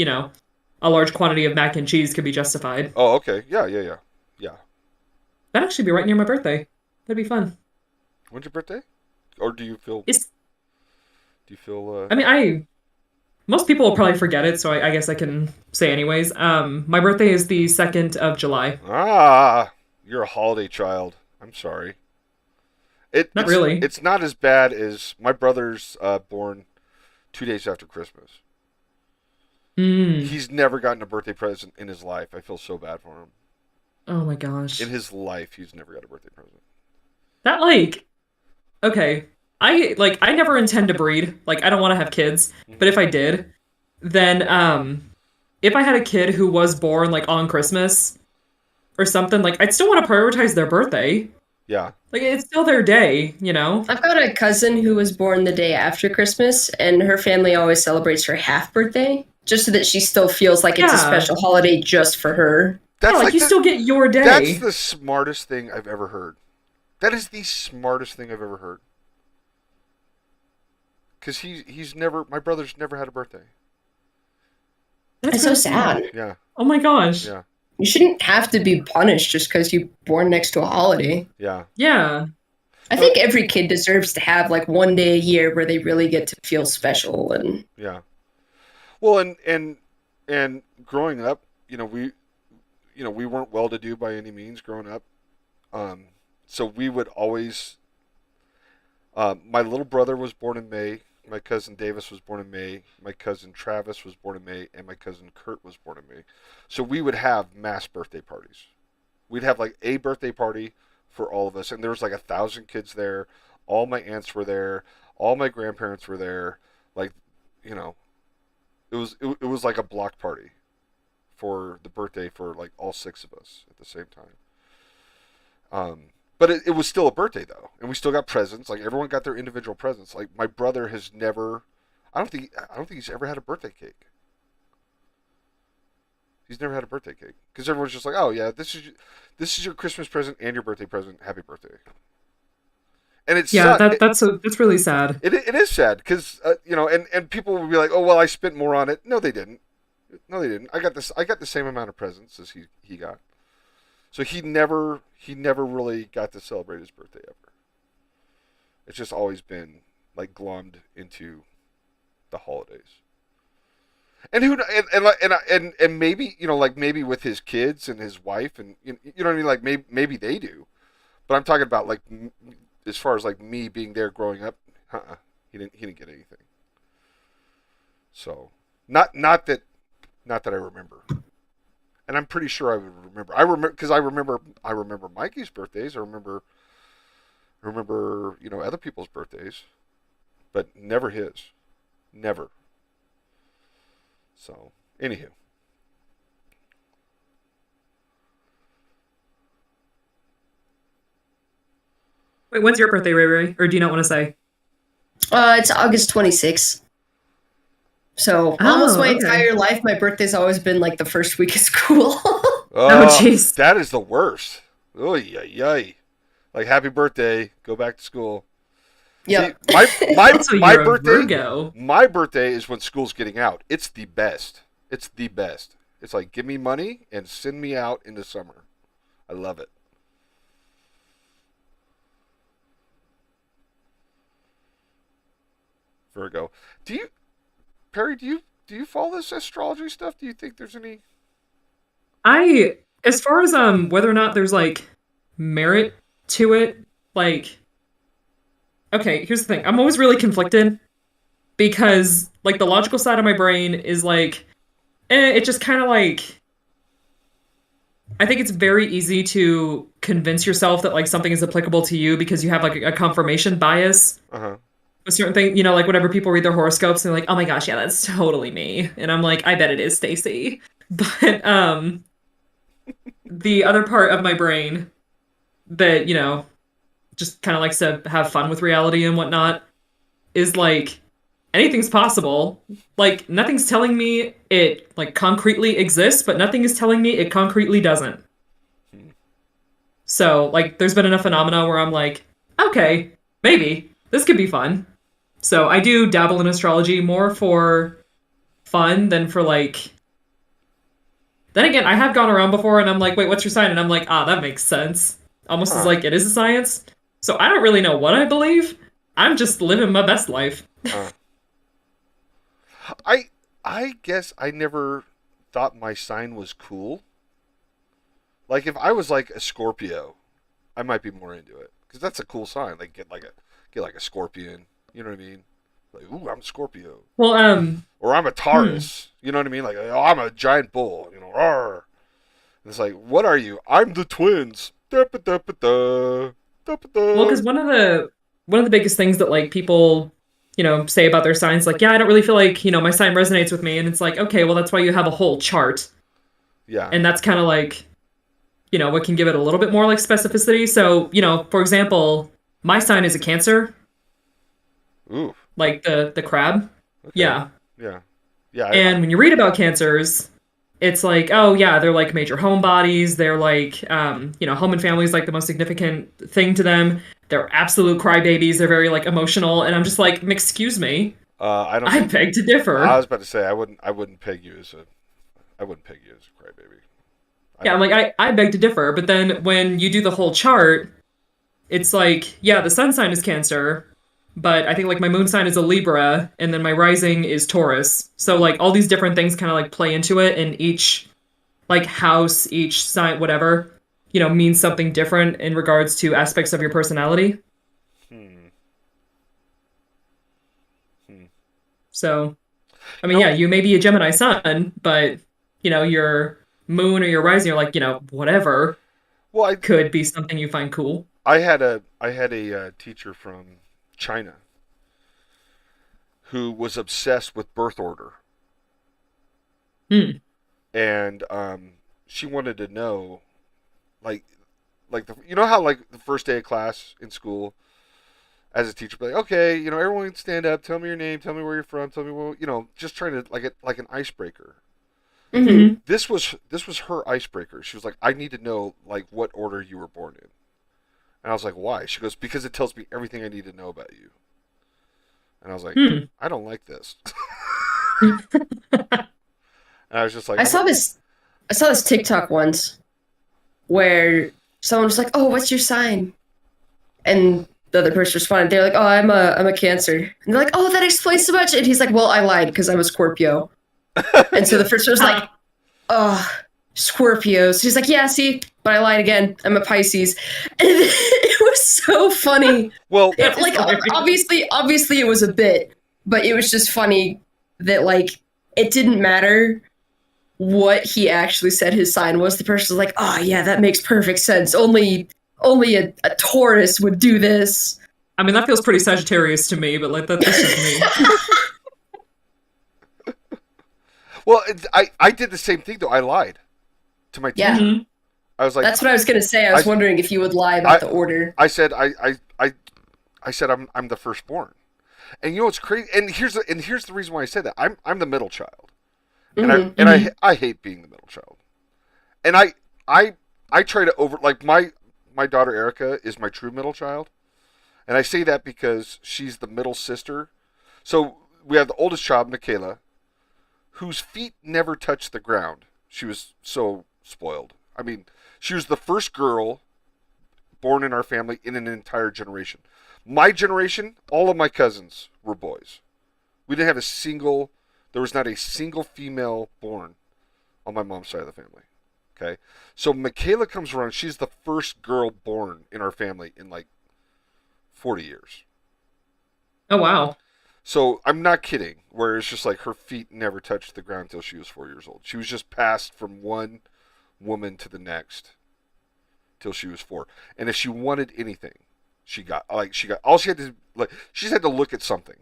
[SPEAKER 3] a large quantity of mac and cheese could be justified.
[SPEAKER 1] Oh, okay. Yeah, yeah, yeah, yeah.
[SPEAKER 3] That'd actually be right near my birthday. That'd be fun.
[SPEAKER 1] When's your birthday? Or do you feel?
[SPEAKER 3] It's
[SPEAKER 1] Do you feel?
[SPEAKER 3] I mean I most people will probably forget it, so I guess I can say anyways. My birthday is the 2nd of July.
[SPEAKER 1] You're a holiday child. I'm sorry. It,
[SPEAKER 3] Not
[SPEAKER 1] it's
[SPEAKER 3] really.
[SPEAKER 1] it's not as bad as my brother's born 2 days after Christmas.
[SPEAKER 3] Mm.
[SPEAKER 1] He's never gotten a birthday present in his life. I feel so bad for him.
[SPEAKER 3] Oh my
[SPEAKER 1] In
[SPEAKER 3] gosh.
[SPEAKER 1] his life, he's never got a birthday present.
[SPEAKER 3] That like okay. I never intend to breed. Like I don't want to have kids, but if I did, then if I had a kid who was born like on Christmas or something, like I'd still want to prioritize their birthday.
[SPEAKER 1] Yeah.
[SPEAKER 3] Like it's still their day, you know?
[SPEAKER 2] I've got a cousin who was born the day after Christmas, and her family always celebrates her half birthday, just so that she still feels like it's a
[SPEAKER 3] Yeah.
[SPEAKER 2] special holiday just for her.
[SPEAKER 3] Yeah,
[SPEAKER 1] That's
[SPEAKER 3] like
[SPEAKER 1] like
[SPEAKER 3] you
[SPEAKER 1] the,
[SPEAKER 3] still get your
[SPEAKER 1] that's
[SPEAKER 3] day.
[SPEAKER 1] the smartest thing I've ever heard. That is the smartest thing I've ever heard. Cause he's never my brother's never had a birthday.
[SPEAKER 3] That's
[SPEAKER 2] It's so
[SPEAKER 3] really
[SPEAKER 2] sad.
[SPEAKER 1] Yeah.
[SPEAKER 3] Oh my gosh.
[SPEAKER 1] Yeah.
[SPEAKER 2] You shouldn't have to be punished just because you're born next to a holiday.
[SPEAKER 1] Yeah.
[SPEAKER 3] Yeah.
[SPEAKER 2] I think every kid deserves to have like one day a year where they really get to feel special. And
[SPEAKER 1] Yeah. Well, and growing up, we weren't well to do by any means growing up. So we would always. My little brother was born in May. My cousin Davis was born in May. My cousin Travis was born in May, and my cousin Kurt was born in May. So we would have mass birthday parties. We'd have like a birthday party for all of us, and there was like 1,000 kids there. All my aunts were there. All my grandparents were there. Like, you know, it was like a block party for the birthday for like all 6 of us at the same time. But it was still a birthday though, and we still got presents. Like everyone got their individual presents. Like my brother has never, I don't think he's ever had a birthday cake. He's never had a birthday cake because everyone's just like, oh yeah, this is your Christmas present and your birthday present. Happy birthday. And it's
[SPEAKER 3] that's really sad.
[SPEAKER 1] It is sad because you know, and people will be like, oh well, I spent more on it. No, they didn't. No, they didn't. I got the same amount of presents as he got. So he never really got to celebrate his birthday ever. It's just always been like glommed into the holidays. And who and maybe, you know, like maybe with his kids and his wife and you know what I mean, like maybe they do. But I'm talking about like as far as like me being there growing up, he didn't get anything. So not that I remember. And I'm pretty sure I would remember. I remember Mikey's birthdays. I remember you know, other people's birthdays, but never his. Never. So, anywho.
[SPEAKER 3] Wait, when's your birthday, Ray Ray? Or do you not want to say?
[SPEAKER 2] It's August 26th. So almost my entire life, my birthday's always been like the first week of school.
[SPEAKER 3] Oh, jeez.
[SPEAKER 1] That is the worst. Oh, yay. Like, happy birthday. Go back to school.
[SPEAKER 2] Yeah.
[SPEAKER 1] My birthday. My birthday is when school's getting out. It's the best. It's the best. It's like, give me money and send me out in the summer. I love it. Virgo. Perry, do you follow this astrology stuff? Do you think there's any?
[SPEAKER 3] As far as whether or not there's like merit to it, like, okay, here's the thing. I'm always really conflicted because like the logical side of my brain is like, it just kind of like, I think it's very easy to convince yourself that like something is applicable to you because you have like a confirmation bias.
[SPEAKER 1] Uh-huh.
[SPEAKER 3] A certain thing, you know, like whenever people read their horoscopes, they're like, "Oh my gosh, yeah, that's totally me," and I'm like, "I bet it is, Stacy." But the other part of my brain that, you know, just kind of likes to have fun with reality and whatnot is like, anything's possible. Like nothing's telling me it like concretely exists, but nothing is telling me it concretely doesn't. So like, there's been enough phenomena where I'm like, okay, maybe this could be fun. So I do dabble in astrology more for fun than for like... Then again, I have gone around before and I'm like, wait, what's your sign? And I'm like, that makes sense. Almost as like it is a science. So I don't really know what I believe. I'm just living my best life.
[SPEAKER 1] I guess I never thought my sign was cool. Like if I was like a Scorpio, I might be more into it. Because that's a cool sign. Like get like a scorpion. You know what I mean? Like, ooh, I'm a Scorpio.
[SPEAKER 3] Well,
[SPEAKER 1] or I'm a Taurus. You know what I mean? Like, oh, I'm a giant bull. You know, rawr. And it's like, what are you? I'm the twins. Da, ba, da, ba, da, da, ba, da.
[SPEAKER 3] Well, because one of the biggest things that like people, you know, say about their signs, like, yeah, I don't really feel like, you know, my sign resonates with me, and it's like, okay, well, that's why you have a whole chart.
[SPEAKER 1] Yeah.
[SPEAKER 3] And that's kind of like, you know, what can give it a little bit more like specificity. So, you know, for example, my sign is a Cancer.
[SPEAKER 1] Ooh.
[SPEAKER 3] Like the crab.
[SPEAKER 1] Okay.
[SPEAKER 3] Yeah.
[SPEAKER 1] Yeah. Yeah.
[SPEAKER 3] And when you read about Cancers, it's like, oh yeah, they're like major homebodies. They're like, you know, home and family is like the most significant thing to them. They're absolute crybabies. They're very like emotional. And I'm just like, excuse me. I beg to differ.
[SPEAKER 1] I was about to say I wouldn't peg you as a crybaby.
[SPEAKER 3] Yeah, I'm like, I beg to differ. But then when you do the whole chart, it's like, yeah, the sun sign is Cancer. But I think like my moon sign is a Libra, and then my rising is Taurus. So like all these different things kind of like play into it, and each like house, each sign, whatever, you know, means something different in regards to aspects of your personality. So, I mean, yeah, you may be a Gemini sun, but you know, your moon or your rising, you're like, you know, whatever.
[SPEAKER 1] Well, I
[SPEAKER 3] could be something you find cool.
[SPEAKER 1] I had a teacher from China who was obsessed with birth order,
[SPEAKER 3] Hmm.
[SPEAKER 1] and she wanted to know, like, you know how like the first day of class in school, as a teacher, be like, okay, everyone stand up, tell me your name, tell me where you're from, tell me what, just trying to like an icebreaker.
[SPEAKER 2] Hmm.
[SPEAKER 3] Hmm.
[SPEAKER 1] This was her icebreaker. She was like, I need to know like what order you were born in, and I was like, why? She goes, because it tells me everything I need to know about you. And I was like,
[SPEAKER 3] Hmm.
[SPEAKER 1] I don't like this. And I was just like,
[SPEAKER 2] I saw this. I saw this TikTok once where someone was like, "Oh, what's your sign?" And the other person responded, "They're like, oh, I'm a Cancer." And they're like, "Oh, that explains so much." And he's like, "Well, I lied because I'm a Scorpio." And so the first one was like, "Oh, Scorpios." She's like, "Yeah, see, but I lied again. I'm a Pisces." And it was so funny.
[SPEAKER 1] well,
[SPEAKER 2] It, like, obviously, it was a bit, but it was just funny that like it didn't matter what he actually said his sign was. The person was like, "Oh yeah, that makes perfect sense. Only a Taurus would do this."
[SPEAKER 3] I mean, that feels pretty Sagittarius to me, but like that's just me.
[SPEAKER 1] well, I did the same thing though. I lied to my
[SPEAKER 2] Yeah,
[SPEAKER 1] teacher.
[SPEAKER 3] Mhm.
[SPEAKER 1] I was like,
[SPEAKER 2] that's what I was gonna say. I
[SPEAKER 1] I,
[SPEAKER 2] was wondering if you would lie
[SPEAKER 1] I,
[SPEAKER 2] about the order.
[SPEAKER 1] I said I said I'm the firstborn. And what's crazy? And here's the reason why I said that. I'm the middle child, and I
[SPEAKER 2] Hmm.
[SPEAKER 1] and
[SPEAKER 3] Mhm.
[SPEAKER 1] I hate being the middle child. And I I try to over like my daughter Erica is my true middle child, and I say that because she's the middle sister. So we have the oldest child, Michaela, whose feet never touched the ground. She was so spoiled. I mean, she was the first girl born in our family in an entire generation. My generation, all of my cousins were boys. We didn't have a single, there was not a single female born on my mom's side of the family. Okay. So Michaela comes around. She's the first girl born in our family in like 40 years.
[SPEAKER 3] Oh wow.
[SPEAKER 1] So I'm not kidding, where it's just like her feet never touched the ground until she was 4 years old. She was just passed from one woman to the next till she was four. And if she wanted anything, she got all she had to she just had to look at something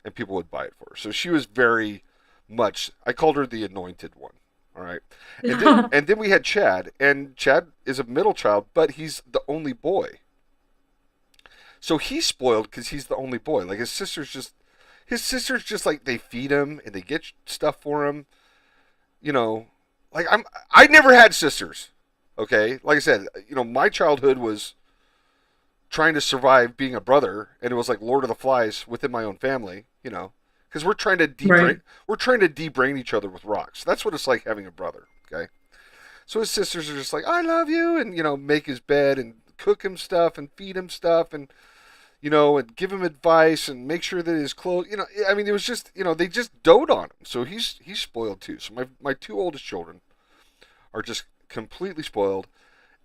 [SPEAKER 1] and people would buy it for her. So she was very much, I called her the anointed one. All right. And then we had Chad, and Chad is a middle child, but he's the only boy. So he's spoiled because he's the only boy. Like his sisters just like they feed him and they get stuff for him. You know, like I never had sisters. Okay, like I said, my childhood was trying to survive being a brother, and it was like Lord of the Flies within my own family. Because we're trying to
[SPEAKER 3] Right.
[SPEAKER 1] debrain each other with rocks. That's what it's like having a brother. Okay, so his sisters are just like, I love you, and make his bed and cook him stuff and feed him stuff and give him advice and make sure that his clothes. I mean, it was just they just dote on him. So he's spoiled too. So my two oldest children are just completely spoiled.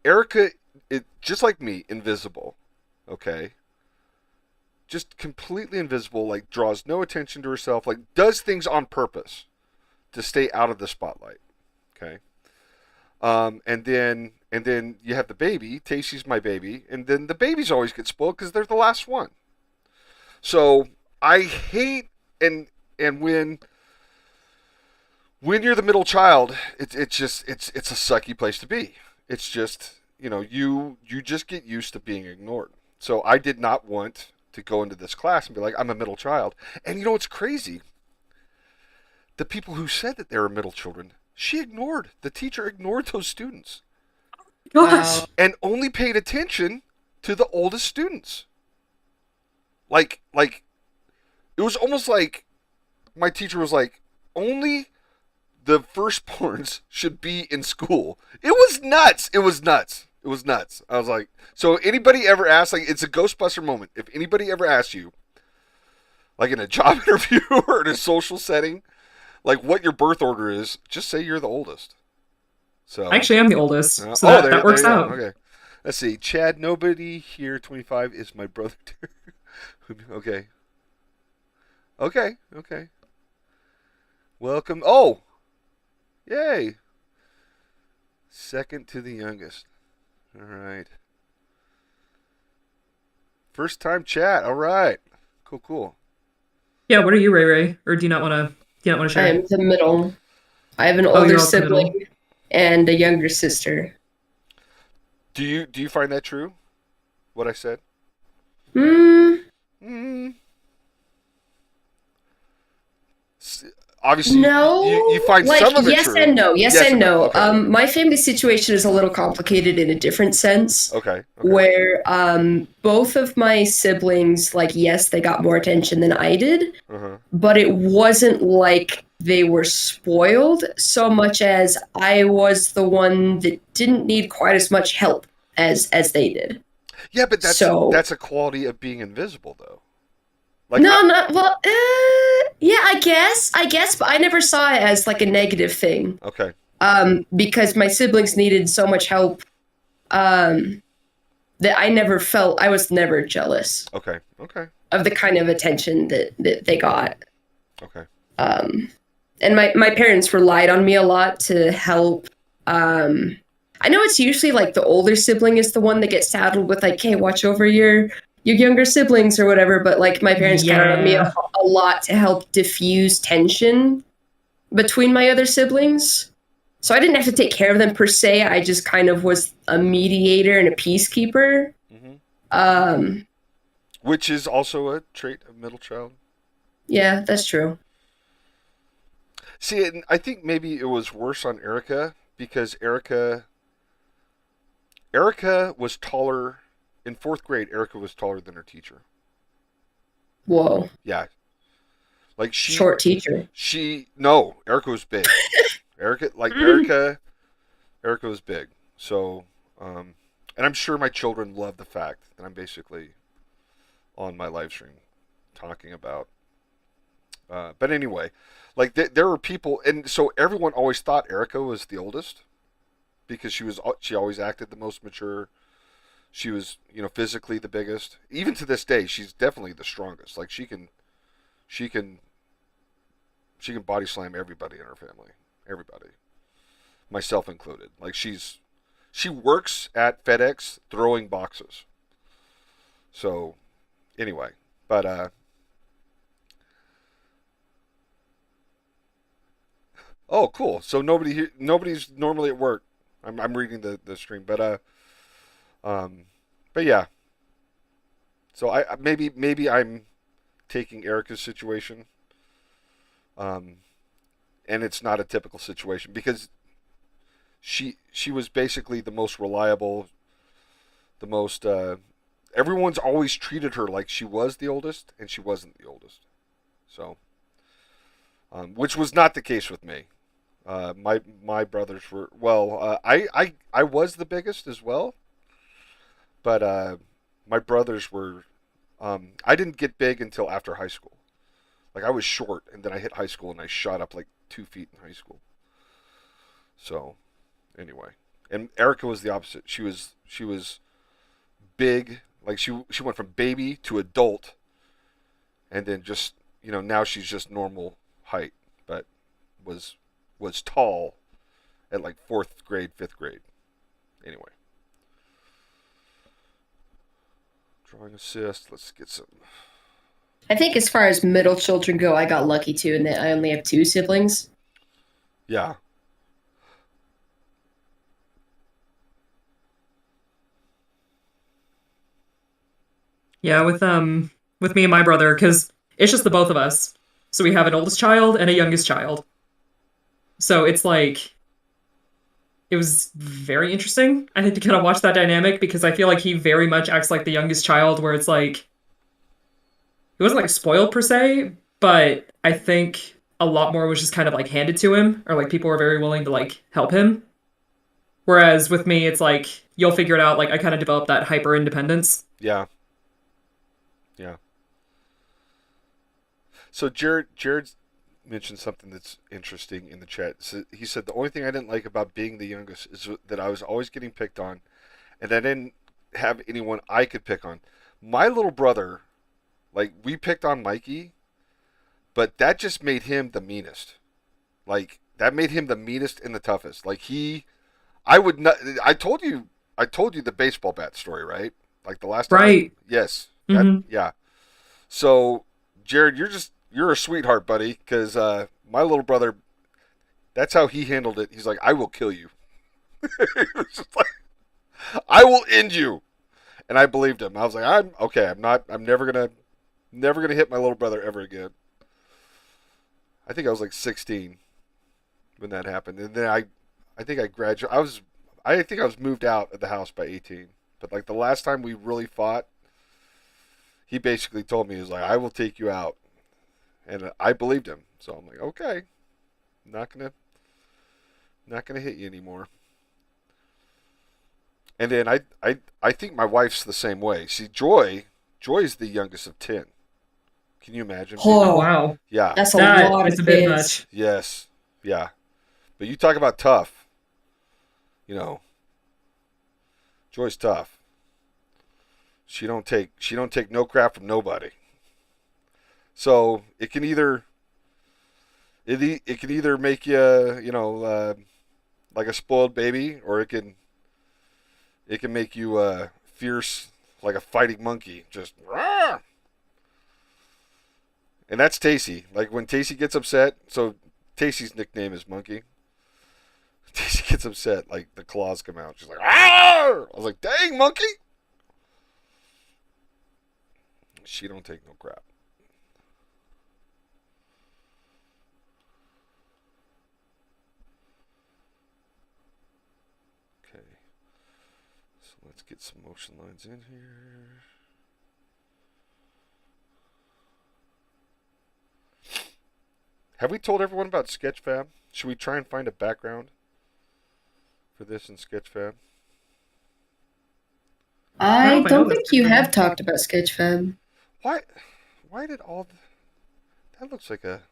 [SPEAKER 1] Erica, just like me, invisible. Okay, just completely invisible. Like draws no attention to herself. Like does things on purpose to stay out of the spotlight. Okay. And then you have the baby. Tacy's my baby, and then the babies always get spoiled because they're the last one. So I hate and when you're the middle child, it's a sucky place to be. It's just you just get used to being ignored. So I did not want to go into this class and be like, I'm a middle child. And what's crazy? The people who said that they were middle children, she ignored. The teacher ignored those students
[SPEAKER 3] Gosh.
[SPEAKER 1] and only paid attention to the oldest students. Like it was almost like my teacher was like, only the firstborns should be in school. It was nuts. It was nuts. It was nuts. I was like, so anybody ever asks, like, it's a Ghostbuster moment. If anybody ever asks you, like in a job interview or in a social setting, like what your birth order is, just say you're the oldest. So,
[SPEAKER 3] Actually, I'm the oldest, so
[SPEAKER 1] oh,
[SPEAKER 3] that works
[SPEAKER 1] there you
[SPEAKER 3] out.
[SPEAKER 1] go. Okay. Let's see. Chad, nobody here, 25, is my brother. Okay. Okay. Okay. Welcome. Oh, yay. Second to the youngest. All right. First time chat. All right. Cool, cool.
[SPEAKER 3] Yeah, what are you, Ray Ray? Or do you not want to
[SPEAKER 2] I
[SPEAKER 3] share?
[SPEAKER 2] am the middle. I have an
[SPEAKER 3] Oh,
[SPEAKER 2] older
[SPEAKER 3] you're also middle.
[SPEAKER 2] sibling and a younger sister.
[SPEAKER 1] Do you find that true? What I said?
[SPEAKER 2] Hmm.
[SPEAKER 1] Mm, s- obviously, you
[SPEAKER 2] No,
[SPEAKER 1] find
[SPEAKER 2] like
[SPEAKER 1] some of it
[SPEAKER 2] yes
[SPEAKER 1] true.
[SPEAKER 2] and no. Yes
[SPEAKER 1] Yes
[SPEAKER 2] and
[SPEAKER 1] and no.
[SPEAKER 2] no.
[SPEAKER 1] Okay.
[SPEAKER 2] My family situation is a little complicated in a different sense,
[SPEAKER 1] Okay. Okay.
[SPEAKER 2] where both of my siblings, like yes, they got more attention than I did,
[SPEAKER 1] Uh huh.
[SPEAKER 2] but it wasn't like they were spoiled so much as I was the one that didn't need quite as much help as they did.
[SPEAKER 1] Yeah, but
[SPEAKER 2] So
[SPEAKER 1] that's a quality of being invisible, though. Like I.
[SPEAKER 2] no, not well. Yeah, I guess, but I never saw it as like a negative thing.
[SPEAKER 1] Okay.
[SPEAKER 2] Because my siblings needed so much help, um, that I never felt I was never jealous
[SPEAKER 1] Okay. Okay.
[SPEAKER 2] of the kind of attention that they got.
[SPEAKER 1] Okay.
[SPEAKER 2] Um, and my parents relied on me a lot to help. Um, I know it's usually like the older sibling is the one that gets saddled with like, hey, watch over your younger siblings or whatever. But like my parents counted on me
[SPEAKER 3] Yeah.
[SPEAKER 2] a lot to help diffuse tension between my other siblings. So I didn't have to take care of them per se. I just kind of was a mediator and a peacekeeper.
[SPEAKER 1] Hmm.
[SPEAKER 2] Um,
[SPEAKER 1] Which is also a trait of middle child.
[SPEAKER 2] yeah, that's true.
[SPEAKER 1] See, and I think maybe it was worse on Erica because Erica was taller in fourth grade. Erica was taller than her teacher.
[SPEAKER 2] Whoa,
[SPEAKER 1] Yeah, like
[SPEAKER 2] short teacher.
[SPEAKER 1] she no, Erica was big. Erica like Erica was big. So, and I'm sure my children love the fact that I'm basically on my live stream talking about. But anyway, like there were people, and so everyone always thought Erica was the oldest because she always acted the most mature. She was physically the biggest. Even to this day, she's definitely the strongest. Like she can she can body slam everybody in her family, everybody, myself included. Like she works at FedEx throwing boxes. So anyway, but oh, cool. So nobody's normally at work. I'm reading the stream, um, but yeah. So maybe I'm taking Erica's situation, um, and it's not a typical situation because she was basically the most reliable, the most. Everyone's always treated her like she was the oldest, and she wasn't the oldest. So, which was not the case with me. My brothers were well. I was the biggest as well, but my brothers were. I didn't get big until after high school. Like I was short, and then I hit high school, and I shot up like 2 feet in high school. So, anyway, and Erica was the opposite. She was big. Like she went from baby to adult, and then just now she's just normal height, but was was tall at like fourth grade, fifth grade. Anyway, drawing assist. Let's get some.
[SPEAKER 2] I think as far as middle children go, I got lucky too, in that I only have two siblings.
[SPEAKER 1] Yeah.
[SPEAKER 3] Yeah, with me and my brother, because it's just the both of us. So we have an oldest child and a youngest child. So it's like it was very interesting, I think, to kind of watch that dynamic because I feel like he very much acts like the youngest child, where it's like he wasn't like spoiled per se, but I think a lot more was just kind of like handed to him, or like people were very willing to like help him. Whereas with me, it's like you'll figure it out. Like I kind of developed that hyper independence.
[SPEAKER 1] Yeah. Yeah. So Jared mentioned something that's interesting in the chat. So he said the only thing I didn't like about being the youngest is that I was always getting picked on, and I didn't have anyone I could pick on. My little brother, like we picked on Mikey, but that just made him the meanest. Like that made him the meanest and the toughest. Like I would not. I told you I told you the baseball bat story, right? Like the last time.
[SPEAKER 3] Right.
[SPEAKER 1] Yes.
[SPEAKER 3] Mm-hmm.
[SPEAKER 1] Yeah. So, Jared, you're a sweetheart, buddy, because my little brother, that's how he handled it. He's like, I will kill you. He was just like, I will end you. And I believed him. I was like, I'm okay. I'm never gonna hit my little brother ever again. I think I was like 16 when that happened, and then I think I graduated. I think I was moved out of the house by 18. But like the last time we really fought, he basically told me, he was like, I will take you out, and I believed him. So I'm like, okay, not gonna hit you anymore. And then I think my wife's the same way. See, Joy's the youngest of 10. Can you imagine?
[SPEAKER 2] Oh,
[SPEAKER 3] Wow.
[SPEAKER 1] Yeah.
[SPEAKER 2] that's a
[SPEAKER 3] That
[SPEAKER 2] lot
[SPEAKER 3] is
[SPEAKER 2] of
[SPEAKER 3] a bit
[SPEAKER 2] kids.
[SPEAKER 3] much.
[SPEAKER 1] Yes. Yeah. But you talk about tough. You know, Joy's tough. She don't take no crap from nobody. So it can either it can either make you like a spoiled baby, or it can make you fierce like a fighting monkey. Just rah! And that's Tacy. Like when Tacy gets upset, so Tacy's nickname is Monkey. Tacy gets upset, like the claws come out. She's like, "Arr!" I was like, dang, Monkey. She don't take no crap. Okay. So let's get some motion lines in here. Have we told everyone about Sketchfab? Should we try and find a background for this in Sketchfab?
[SPEAKER 2] I
[SPEAKER 3] know
[SPEAKER 2] don't
[SPEAKER 3] this
[SPEAKER 2] think you
[SPEAKER 3] before.
[SPEAKER 2] have talked about Sketchfab.
[SPEAKER 1] Why did all that looks like a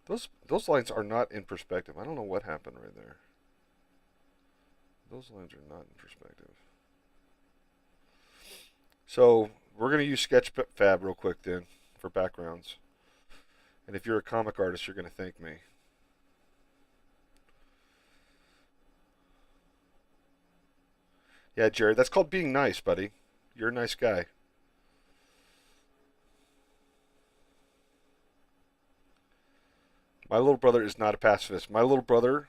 [SPEAKER 1] those lines are not in perspective. I don't know what happened right there. Those lines are not in perspective. So we're gonna use Sketchfab real quick then for backgrounds. And if you're a comic artist, you're gonna thank me. Yeah, Jared, that's called being nice, buddy. You're a nice guy. My little brother is not a pacifist. My little brother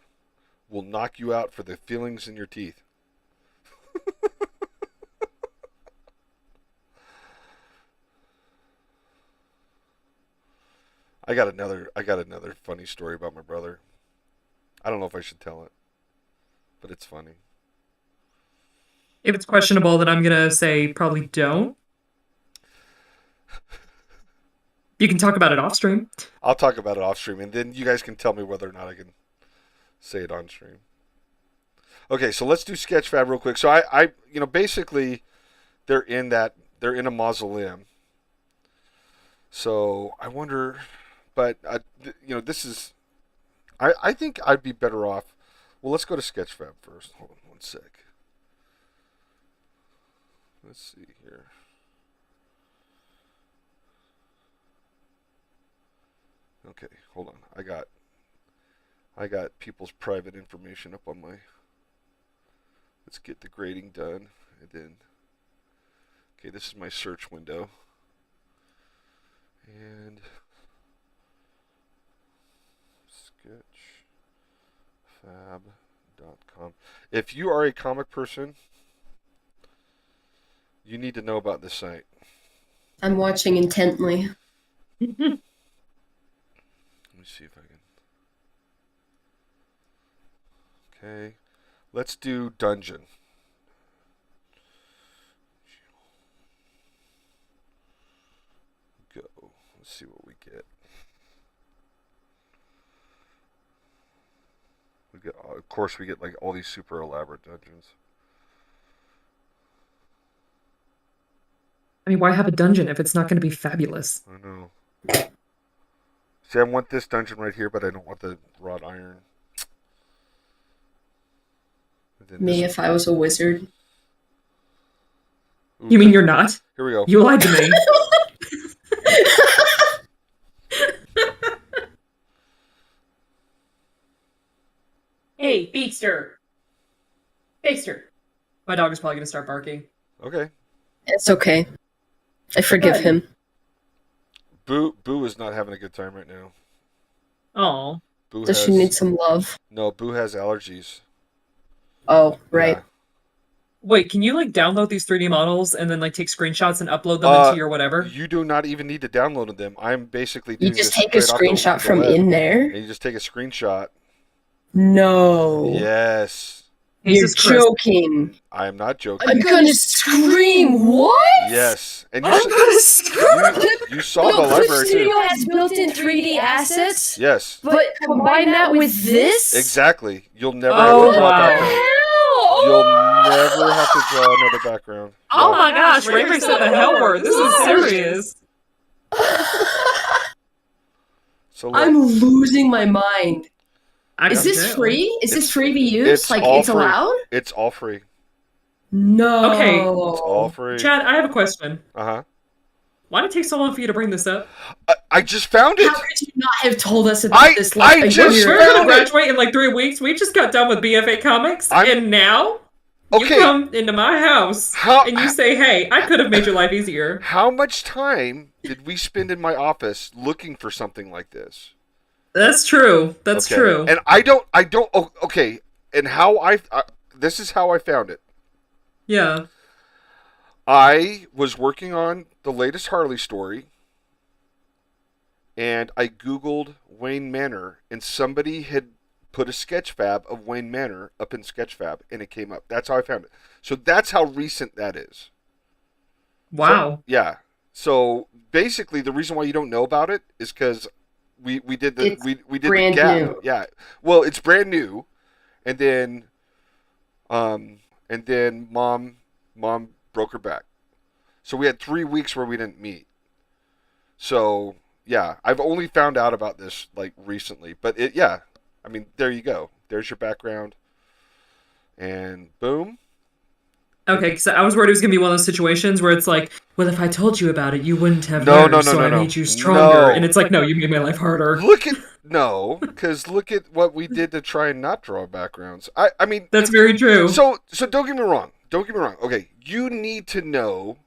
[SPEAKER 1] will knock you out for the feelings in your teeth. I got another funny story about my brother. I don't know if I should tell it, but it's funny.
[SPEAKER 3] If it's questionable, then I'm gonna say probably don't. You can talk about it off stream.
[SPEAKER 1] I'll talk about it off stream, and then you guys can tell me whether or not I can say it on stream. Okay, so let's do Sketchfab real quick. So I basically they're in a mausoleum. So I wonder, but this is, I think I'd be better off. Well, let's go to Sketchfab first. Hold on one sec. Let's see here. Okay, hold on. I got people's private information up on my. Let's get the grading done, and then. Okay, this is my search window. And sketchfab.com. If you are a comic person, you need to know about this site.
[SPEAKER 2] I'm watching intently.
[SPEAKER 1] Let me see if I can. Okay, let's do dungeon. Go. Let's see what we get. Of course, we get like all these super elaborate dungeons.
[SPEAKER 3] I mean, why have a dungeon if it's not going to be fabulous?
[SPEAKER 1] I know. See, I want this dungeon right here, but I don't want the wrought iron.
[SPEAKER 2] Me, if I was a wizard.
[SPEAKER 1] Ooh,
[SPEAKER 3] You mean you're not?
[SPEAKER 1] Here we go.
[SPEAKER 3] You lied to me.
[SPEAKER 4] Hey, Beatster. Beatster.
[SPEAKER 3] My dog is probably gonna start barking.
[SPEAKER 1] Okay.
[SPEAKER 2] It's okay. I forgive him.
[SPEAKER 1] Boo is not having a good time right now.
[SPEAKER 3] Oh.
[SPEAKER 2] Does she need some love?
[SPEAKER 1] No, Boo has allergies.
[SPEAKER 2] Oh, right.
[SPEAKER 1] Yeah.
[SPEAKER 3] Wait, can you like download these 3D models and then like take screenshots and upload them into your whatever?
[SPEAKER 1] You do not even need to download them. I'm basically doing
[SPEAKER 2] You just
[SPEAKER 1] this
[SPEAKER 2] take a
[SPEAKER 1] straight off
[SPEAKER 2] screenshot
[SPEAKER 1] the
[SPEAKER 2] from
[SPEAKER 1] web.
[SPEAKER 2] in there?
[SPEAKER 1] And you just take a screenshot.
[SPEAKER 2] No.
[SPEAKER 1] Yes.
[SPEAKER 2] You're joking.
[SPEAKER 1] I am not joking.
[SPEAKER 2] I'm gonna scream. What?
[SPEAKER 1] Yes. And
[SPEAKER 3] I'm gonna scream.
[SPEAKER 1] you saw the library
[SPEAKER 2] Studio
[SPEAKER 1] too.
[SPEAKER 2] has built-in 3D assets.
[SPEAKER 1] Yes.
[SPEAKER 2] But combine that with this?
[SPEAKER 1] Exactly. You'll never
[SPEAKER 3] Oh,
[SPEAKER 1] have to draw
[SPEAKER 3] wow.
[SPEAKER 1] background. You'll never have to draw another background.
[SPEAKER 3] Oh
[SPEAKER 1] No.
[SPEAKER 3] my gosh, Raymond said the hell word. This is serious.
[SPEAKER 1] So look,
[SPEAKER 2] I'm losing my mind.
[SPEAKER 3] I
[SPEAKER 2] Is
[SPEAKER 3] can
[SPEAKER 2] this
[SPEAKER 3] tell.
[SPEAKER 2] free? Is this free to use?
[SPEAKER 1] it's
[SPEAKER 2] Like,
[SPEAKER 1] all
[SPEAKER 2] it's
[SPEAKER 1] free.
[SPEAKER 2] allowed?
[SPEAKER 1] It's all free.
[SPEAKER 2] No.
[SPEAKER 3] Okay.
[SPEAKER 1] It's all free.
[SPEAKER 3] Chad, I have a question.
[SPEAKER 1] Uh-huh.
[SPEAKER 3] Why did it take so long for you to bring this up?
[SPEAKER 1] I just found it.
[SPEAKER 2] How could you not have told us about this like
[SPEAKER 1] I
[SPEAKER 2] a
[SPEAKER 1] just
[SPEAKER 2] year
[SPEAKER 3] We're
[SPEAKER 2] ago?
[SPEAKER 3] gonna graduate in like 3 weeks. We just got done with BFA Comics, and now you
[SPEAKER 1] Okay.
[SPEAKER 3] come into my house and you say, "Hey, I could have made your life easier."
[SPEAKER 1] How much time did we spend in my office looking for something like this?
[SPEAKER 3] That's true. That's
[SPEAKER 1] Okay.
[SPEAKER 3] true.
[SPEAKER 1] And okay. And this is how I found it.
[SPEAKER 3] Yeah.
[SPEAKER 1] I was working on the latest Harley story, and I Googled Wayne Manor, and somebody had put a Sketchfab of Wayne Manor up in Sketchfab, and it came up. That's how I found it. So that's how recent that is.
[SPEAKER 3] Wow.
[SPEAKER 1] So, yeah. So basically, the reason why you don't know about it is because we did the
[SPEAKER 2] It's
[SPEAKER 1] we did
[SPEAKER 2] brand
[SPEAKER 1] the gap.
[SPEAKER 2] new.
[SPEAKER 1] Yeah. Well, it's brand new, and then mom broke her back, so we had 3 weeks where we didn't meet. So yeah, I've only found out about this like recently, but yeah. I mean, there you go. There's your background, and boom.
[SPEAKER 3] Okay, because I was worried it was gonna be one of those situations where it's like, well, if I told you about it, you wouldn't have
[SPEAKER 1] No,
[SPEAKER 3] learned,
[SPEAKER 1] no, no,
[SPEAKER 3] so
[SPEAKER 1] no,
[SPEAKER 3] I
[SPEAKER 1] no.
[SPEAKER 3] made you stronger.
[SPEAKER 1] No.
[SPEAKER 3] And it's like, no, you made my life harder.
[SPEAKER 1] Because look at what we did to try and not draw backgrounds. I mean,
[SPEAKER 3] That's very true.
[SPEAKER 1] So don't get me wrong. Don't get me wrong. Okay, you need to know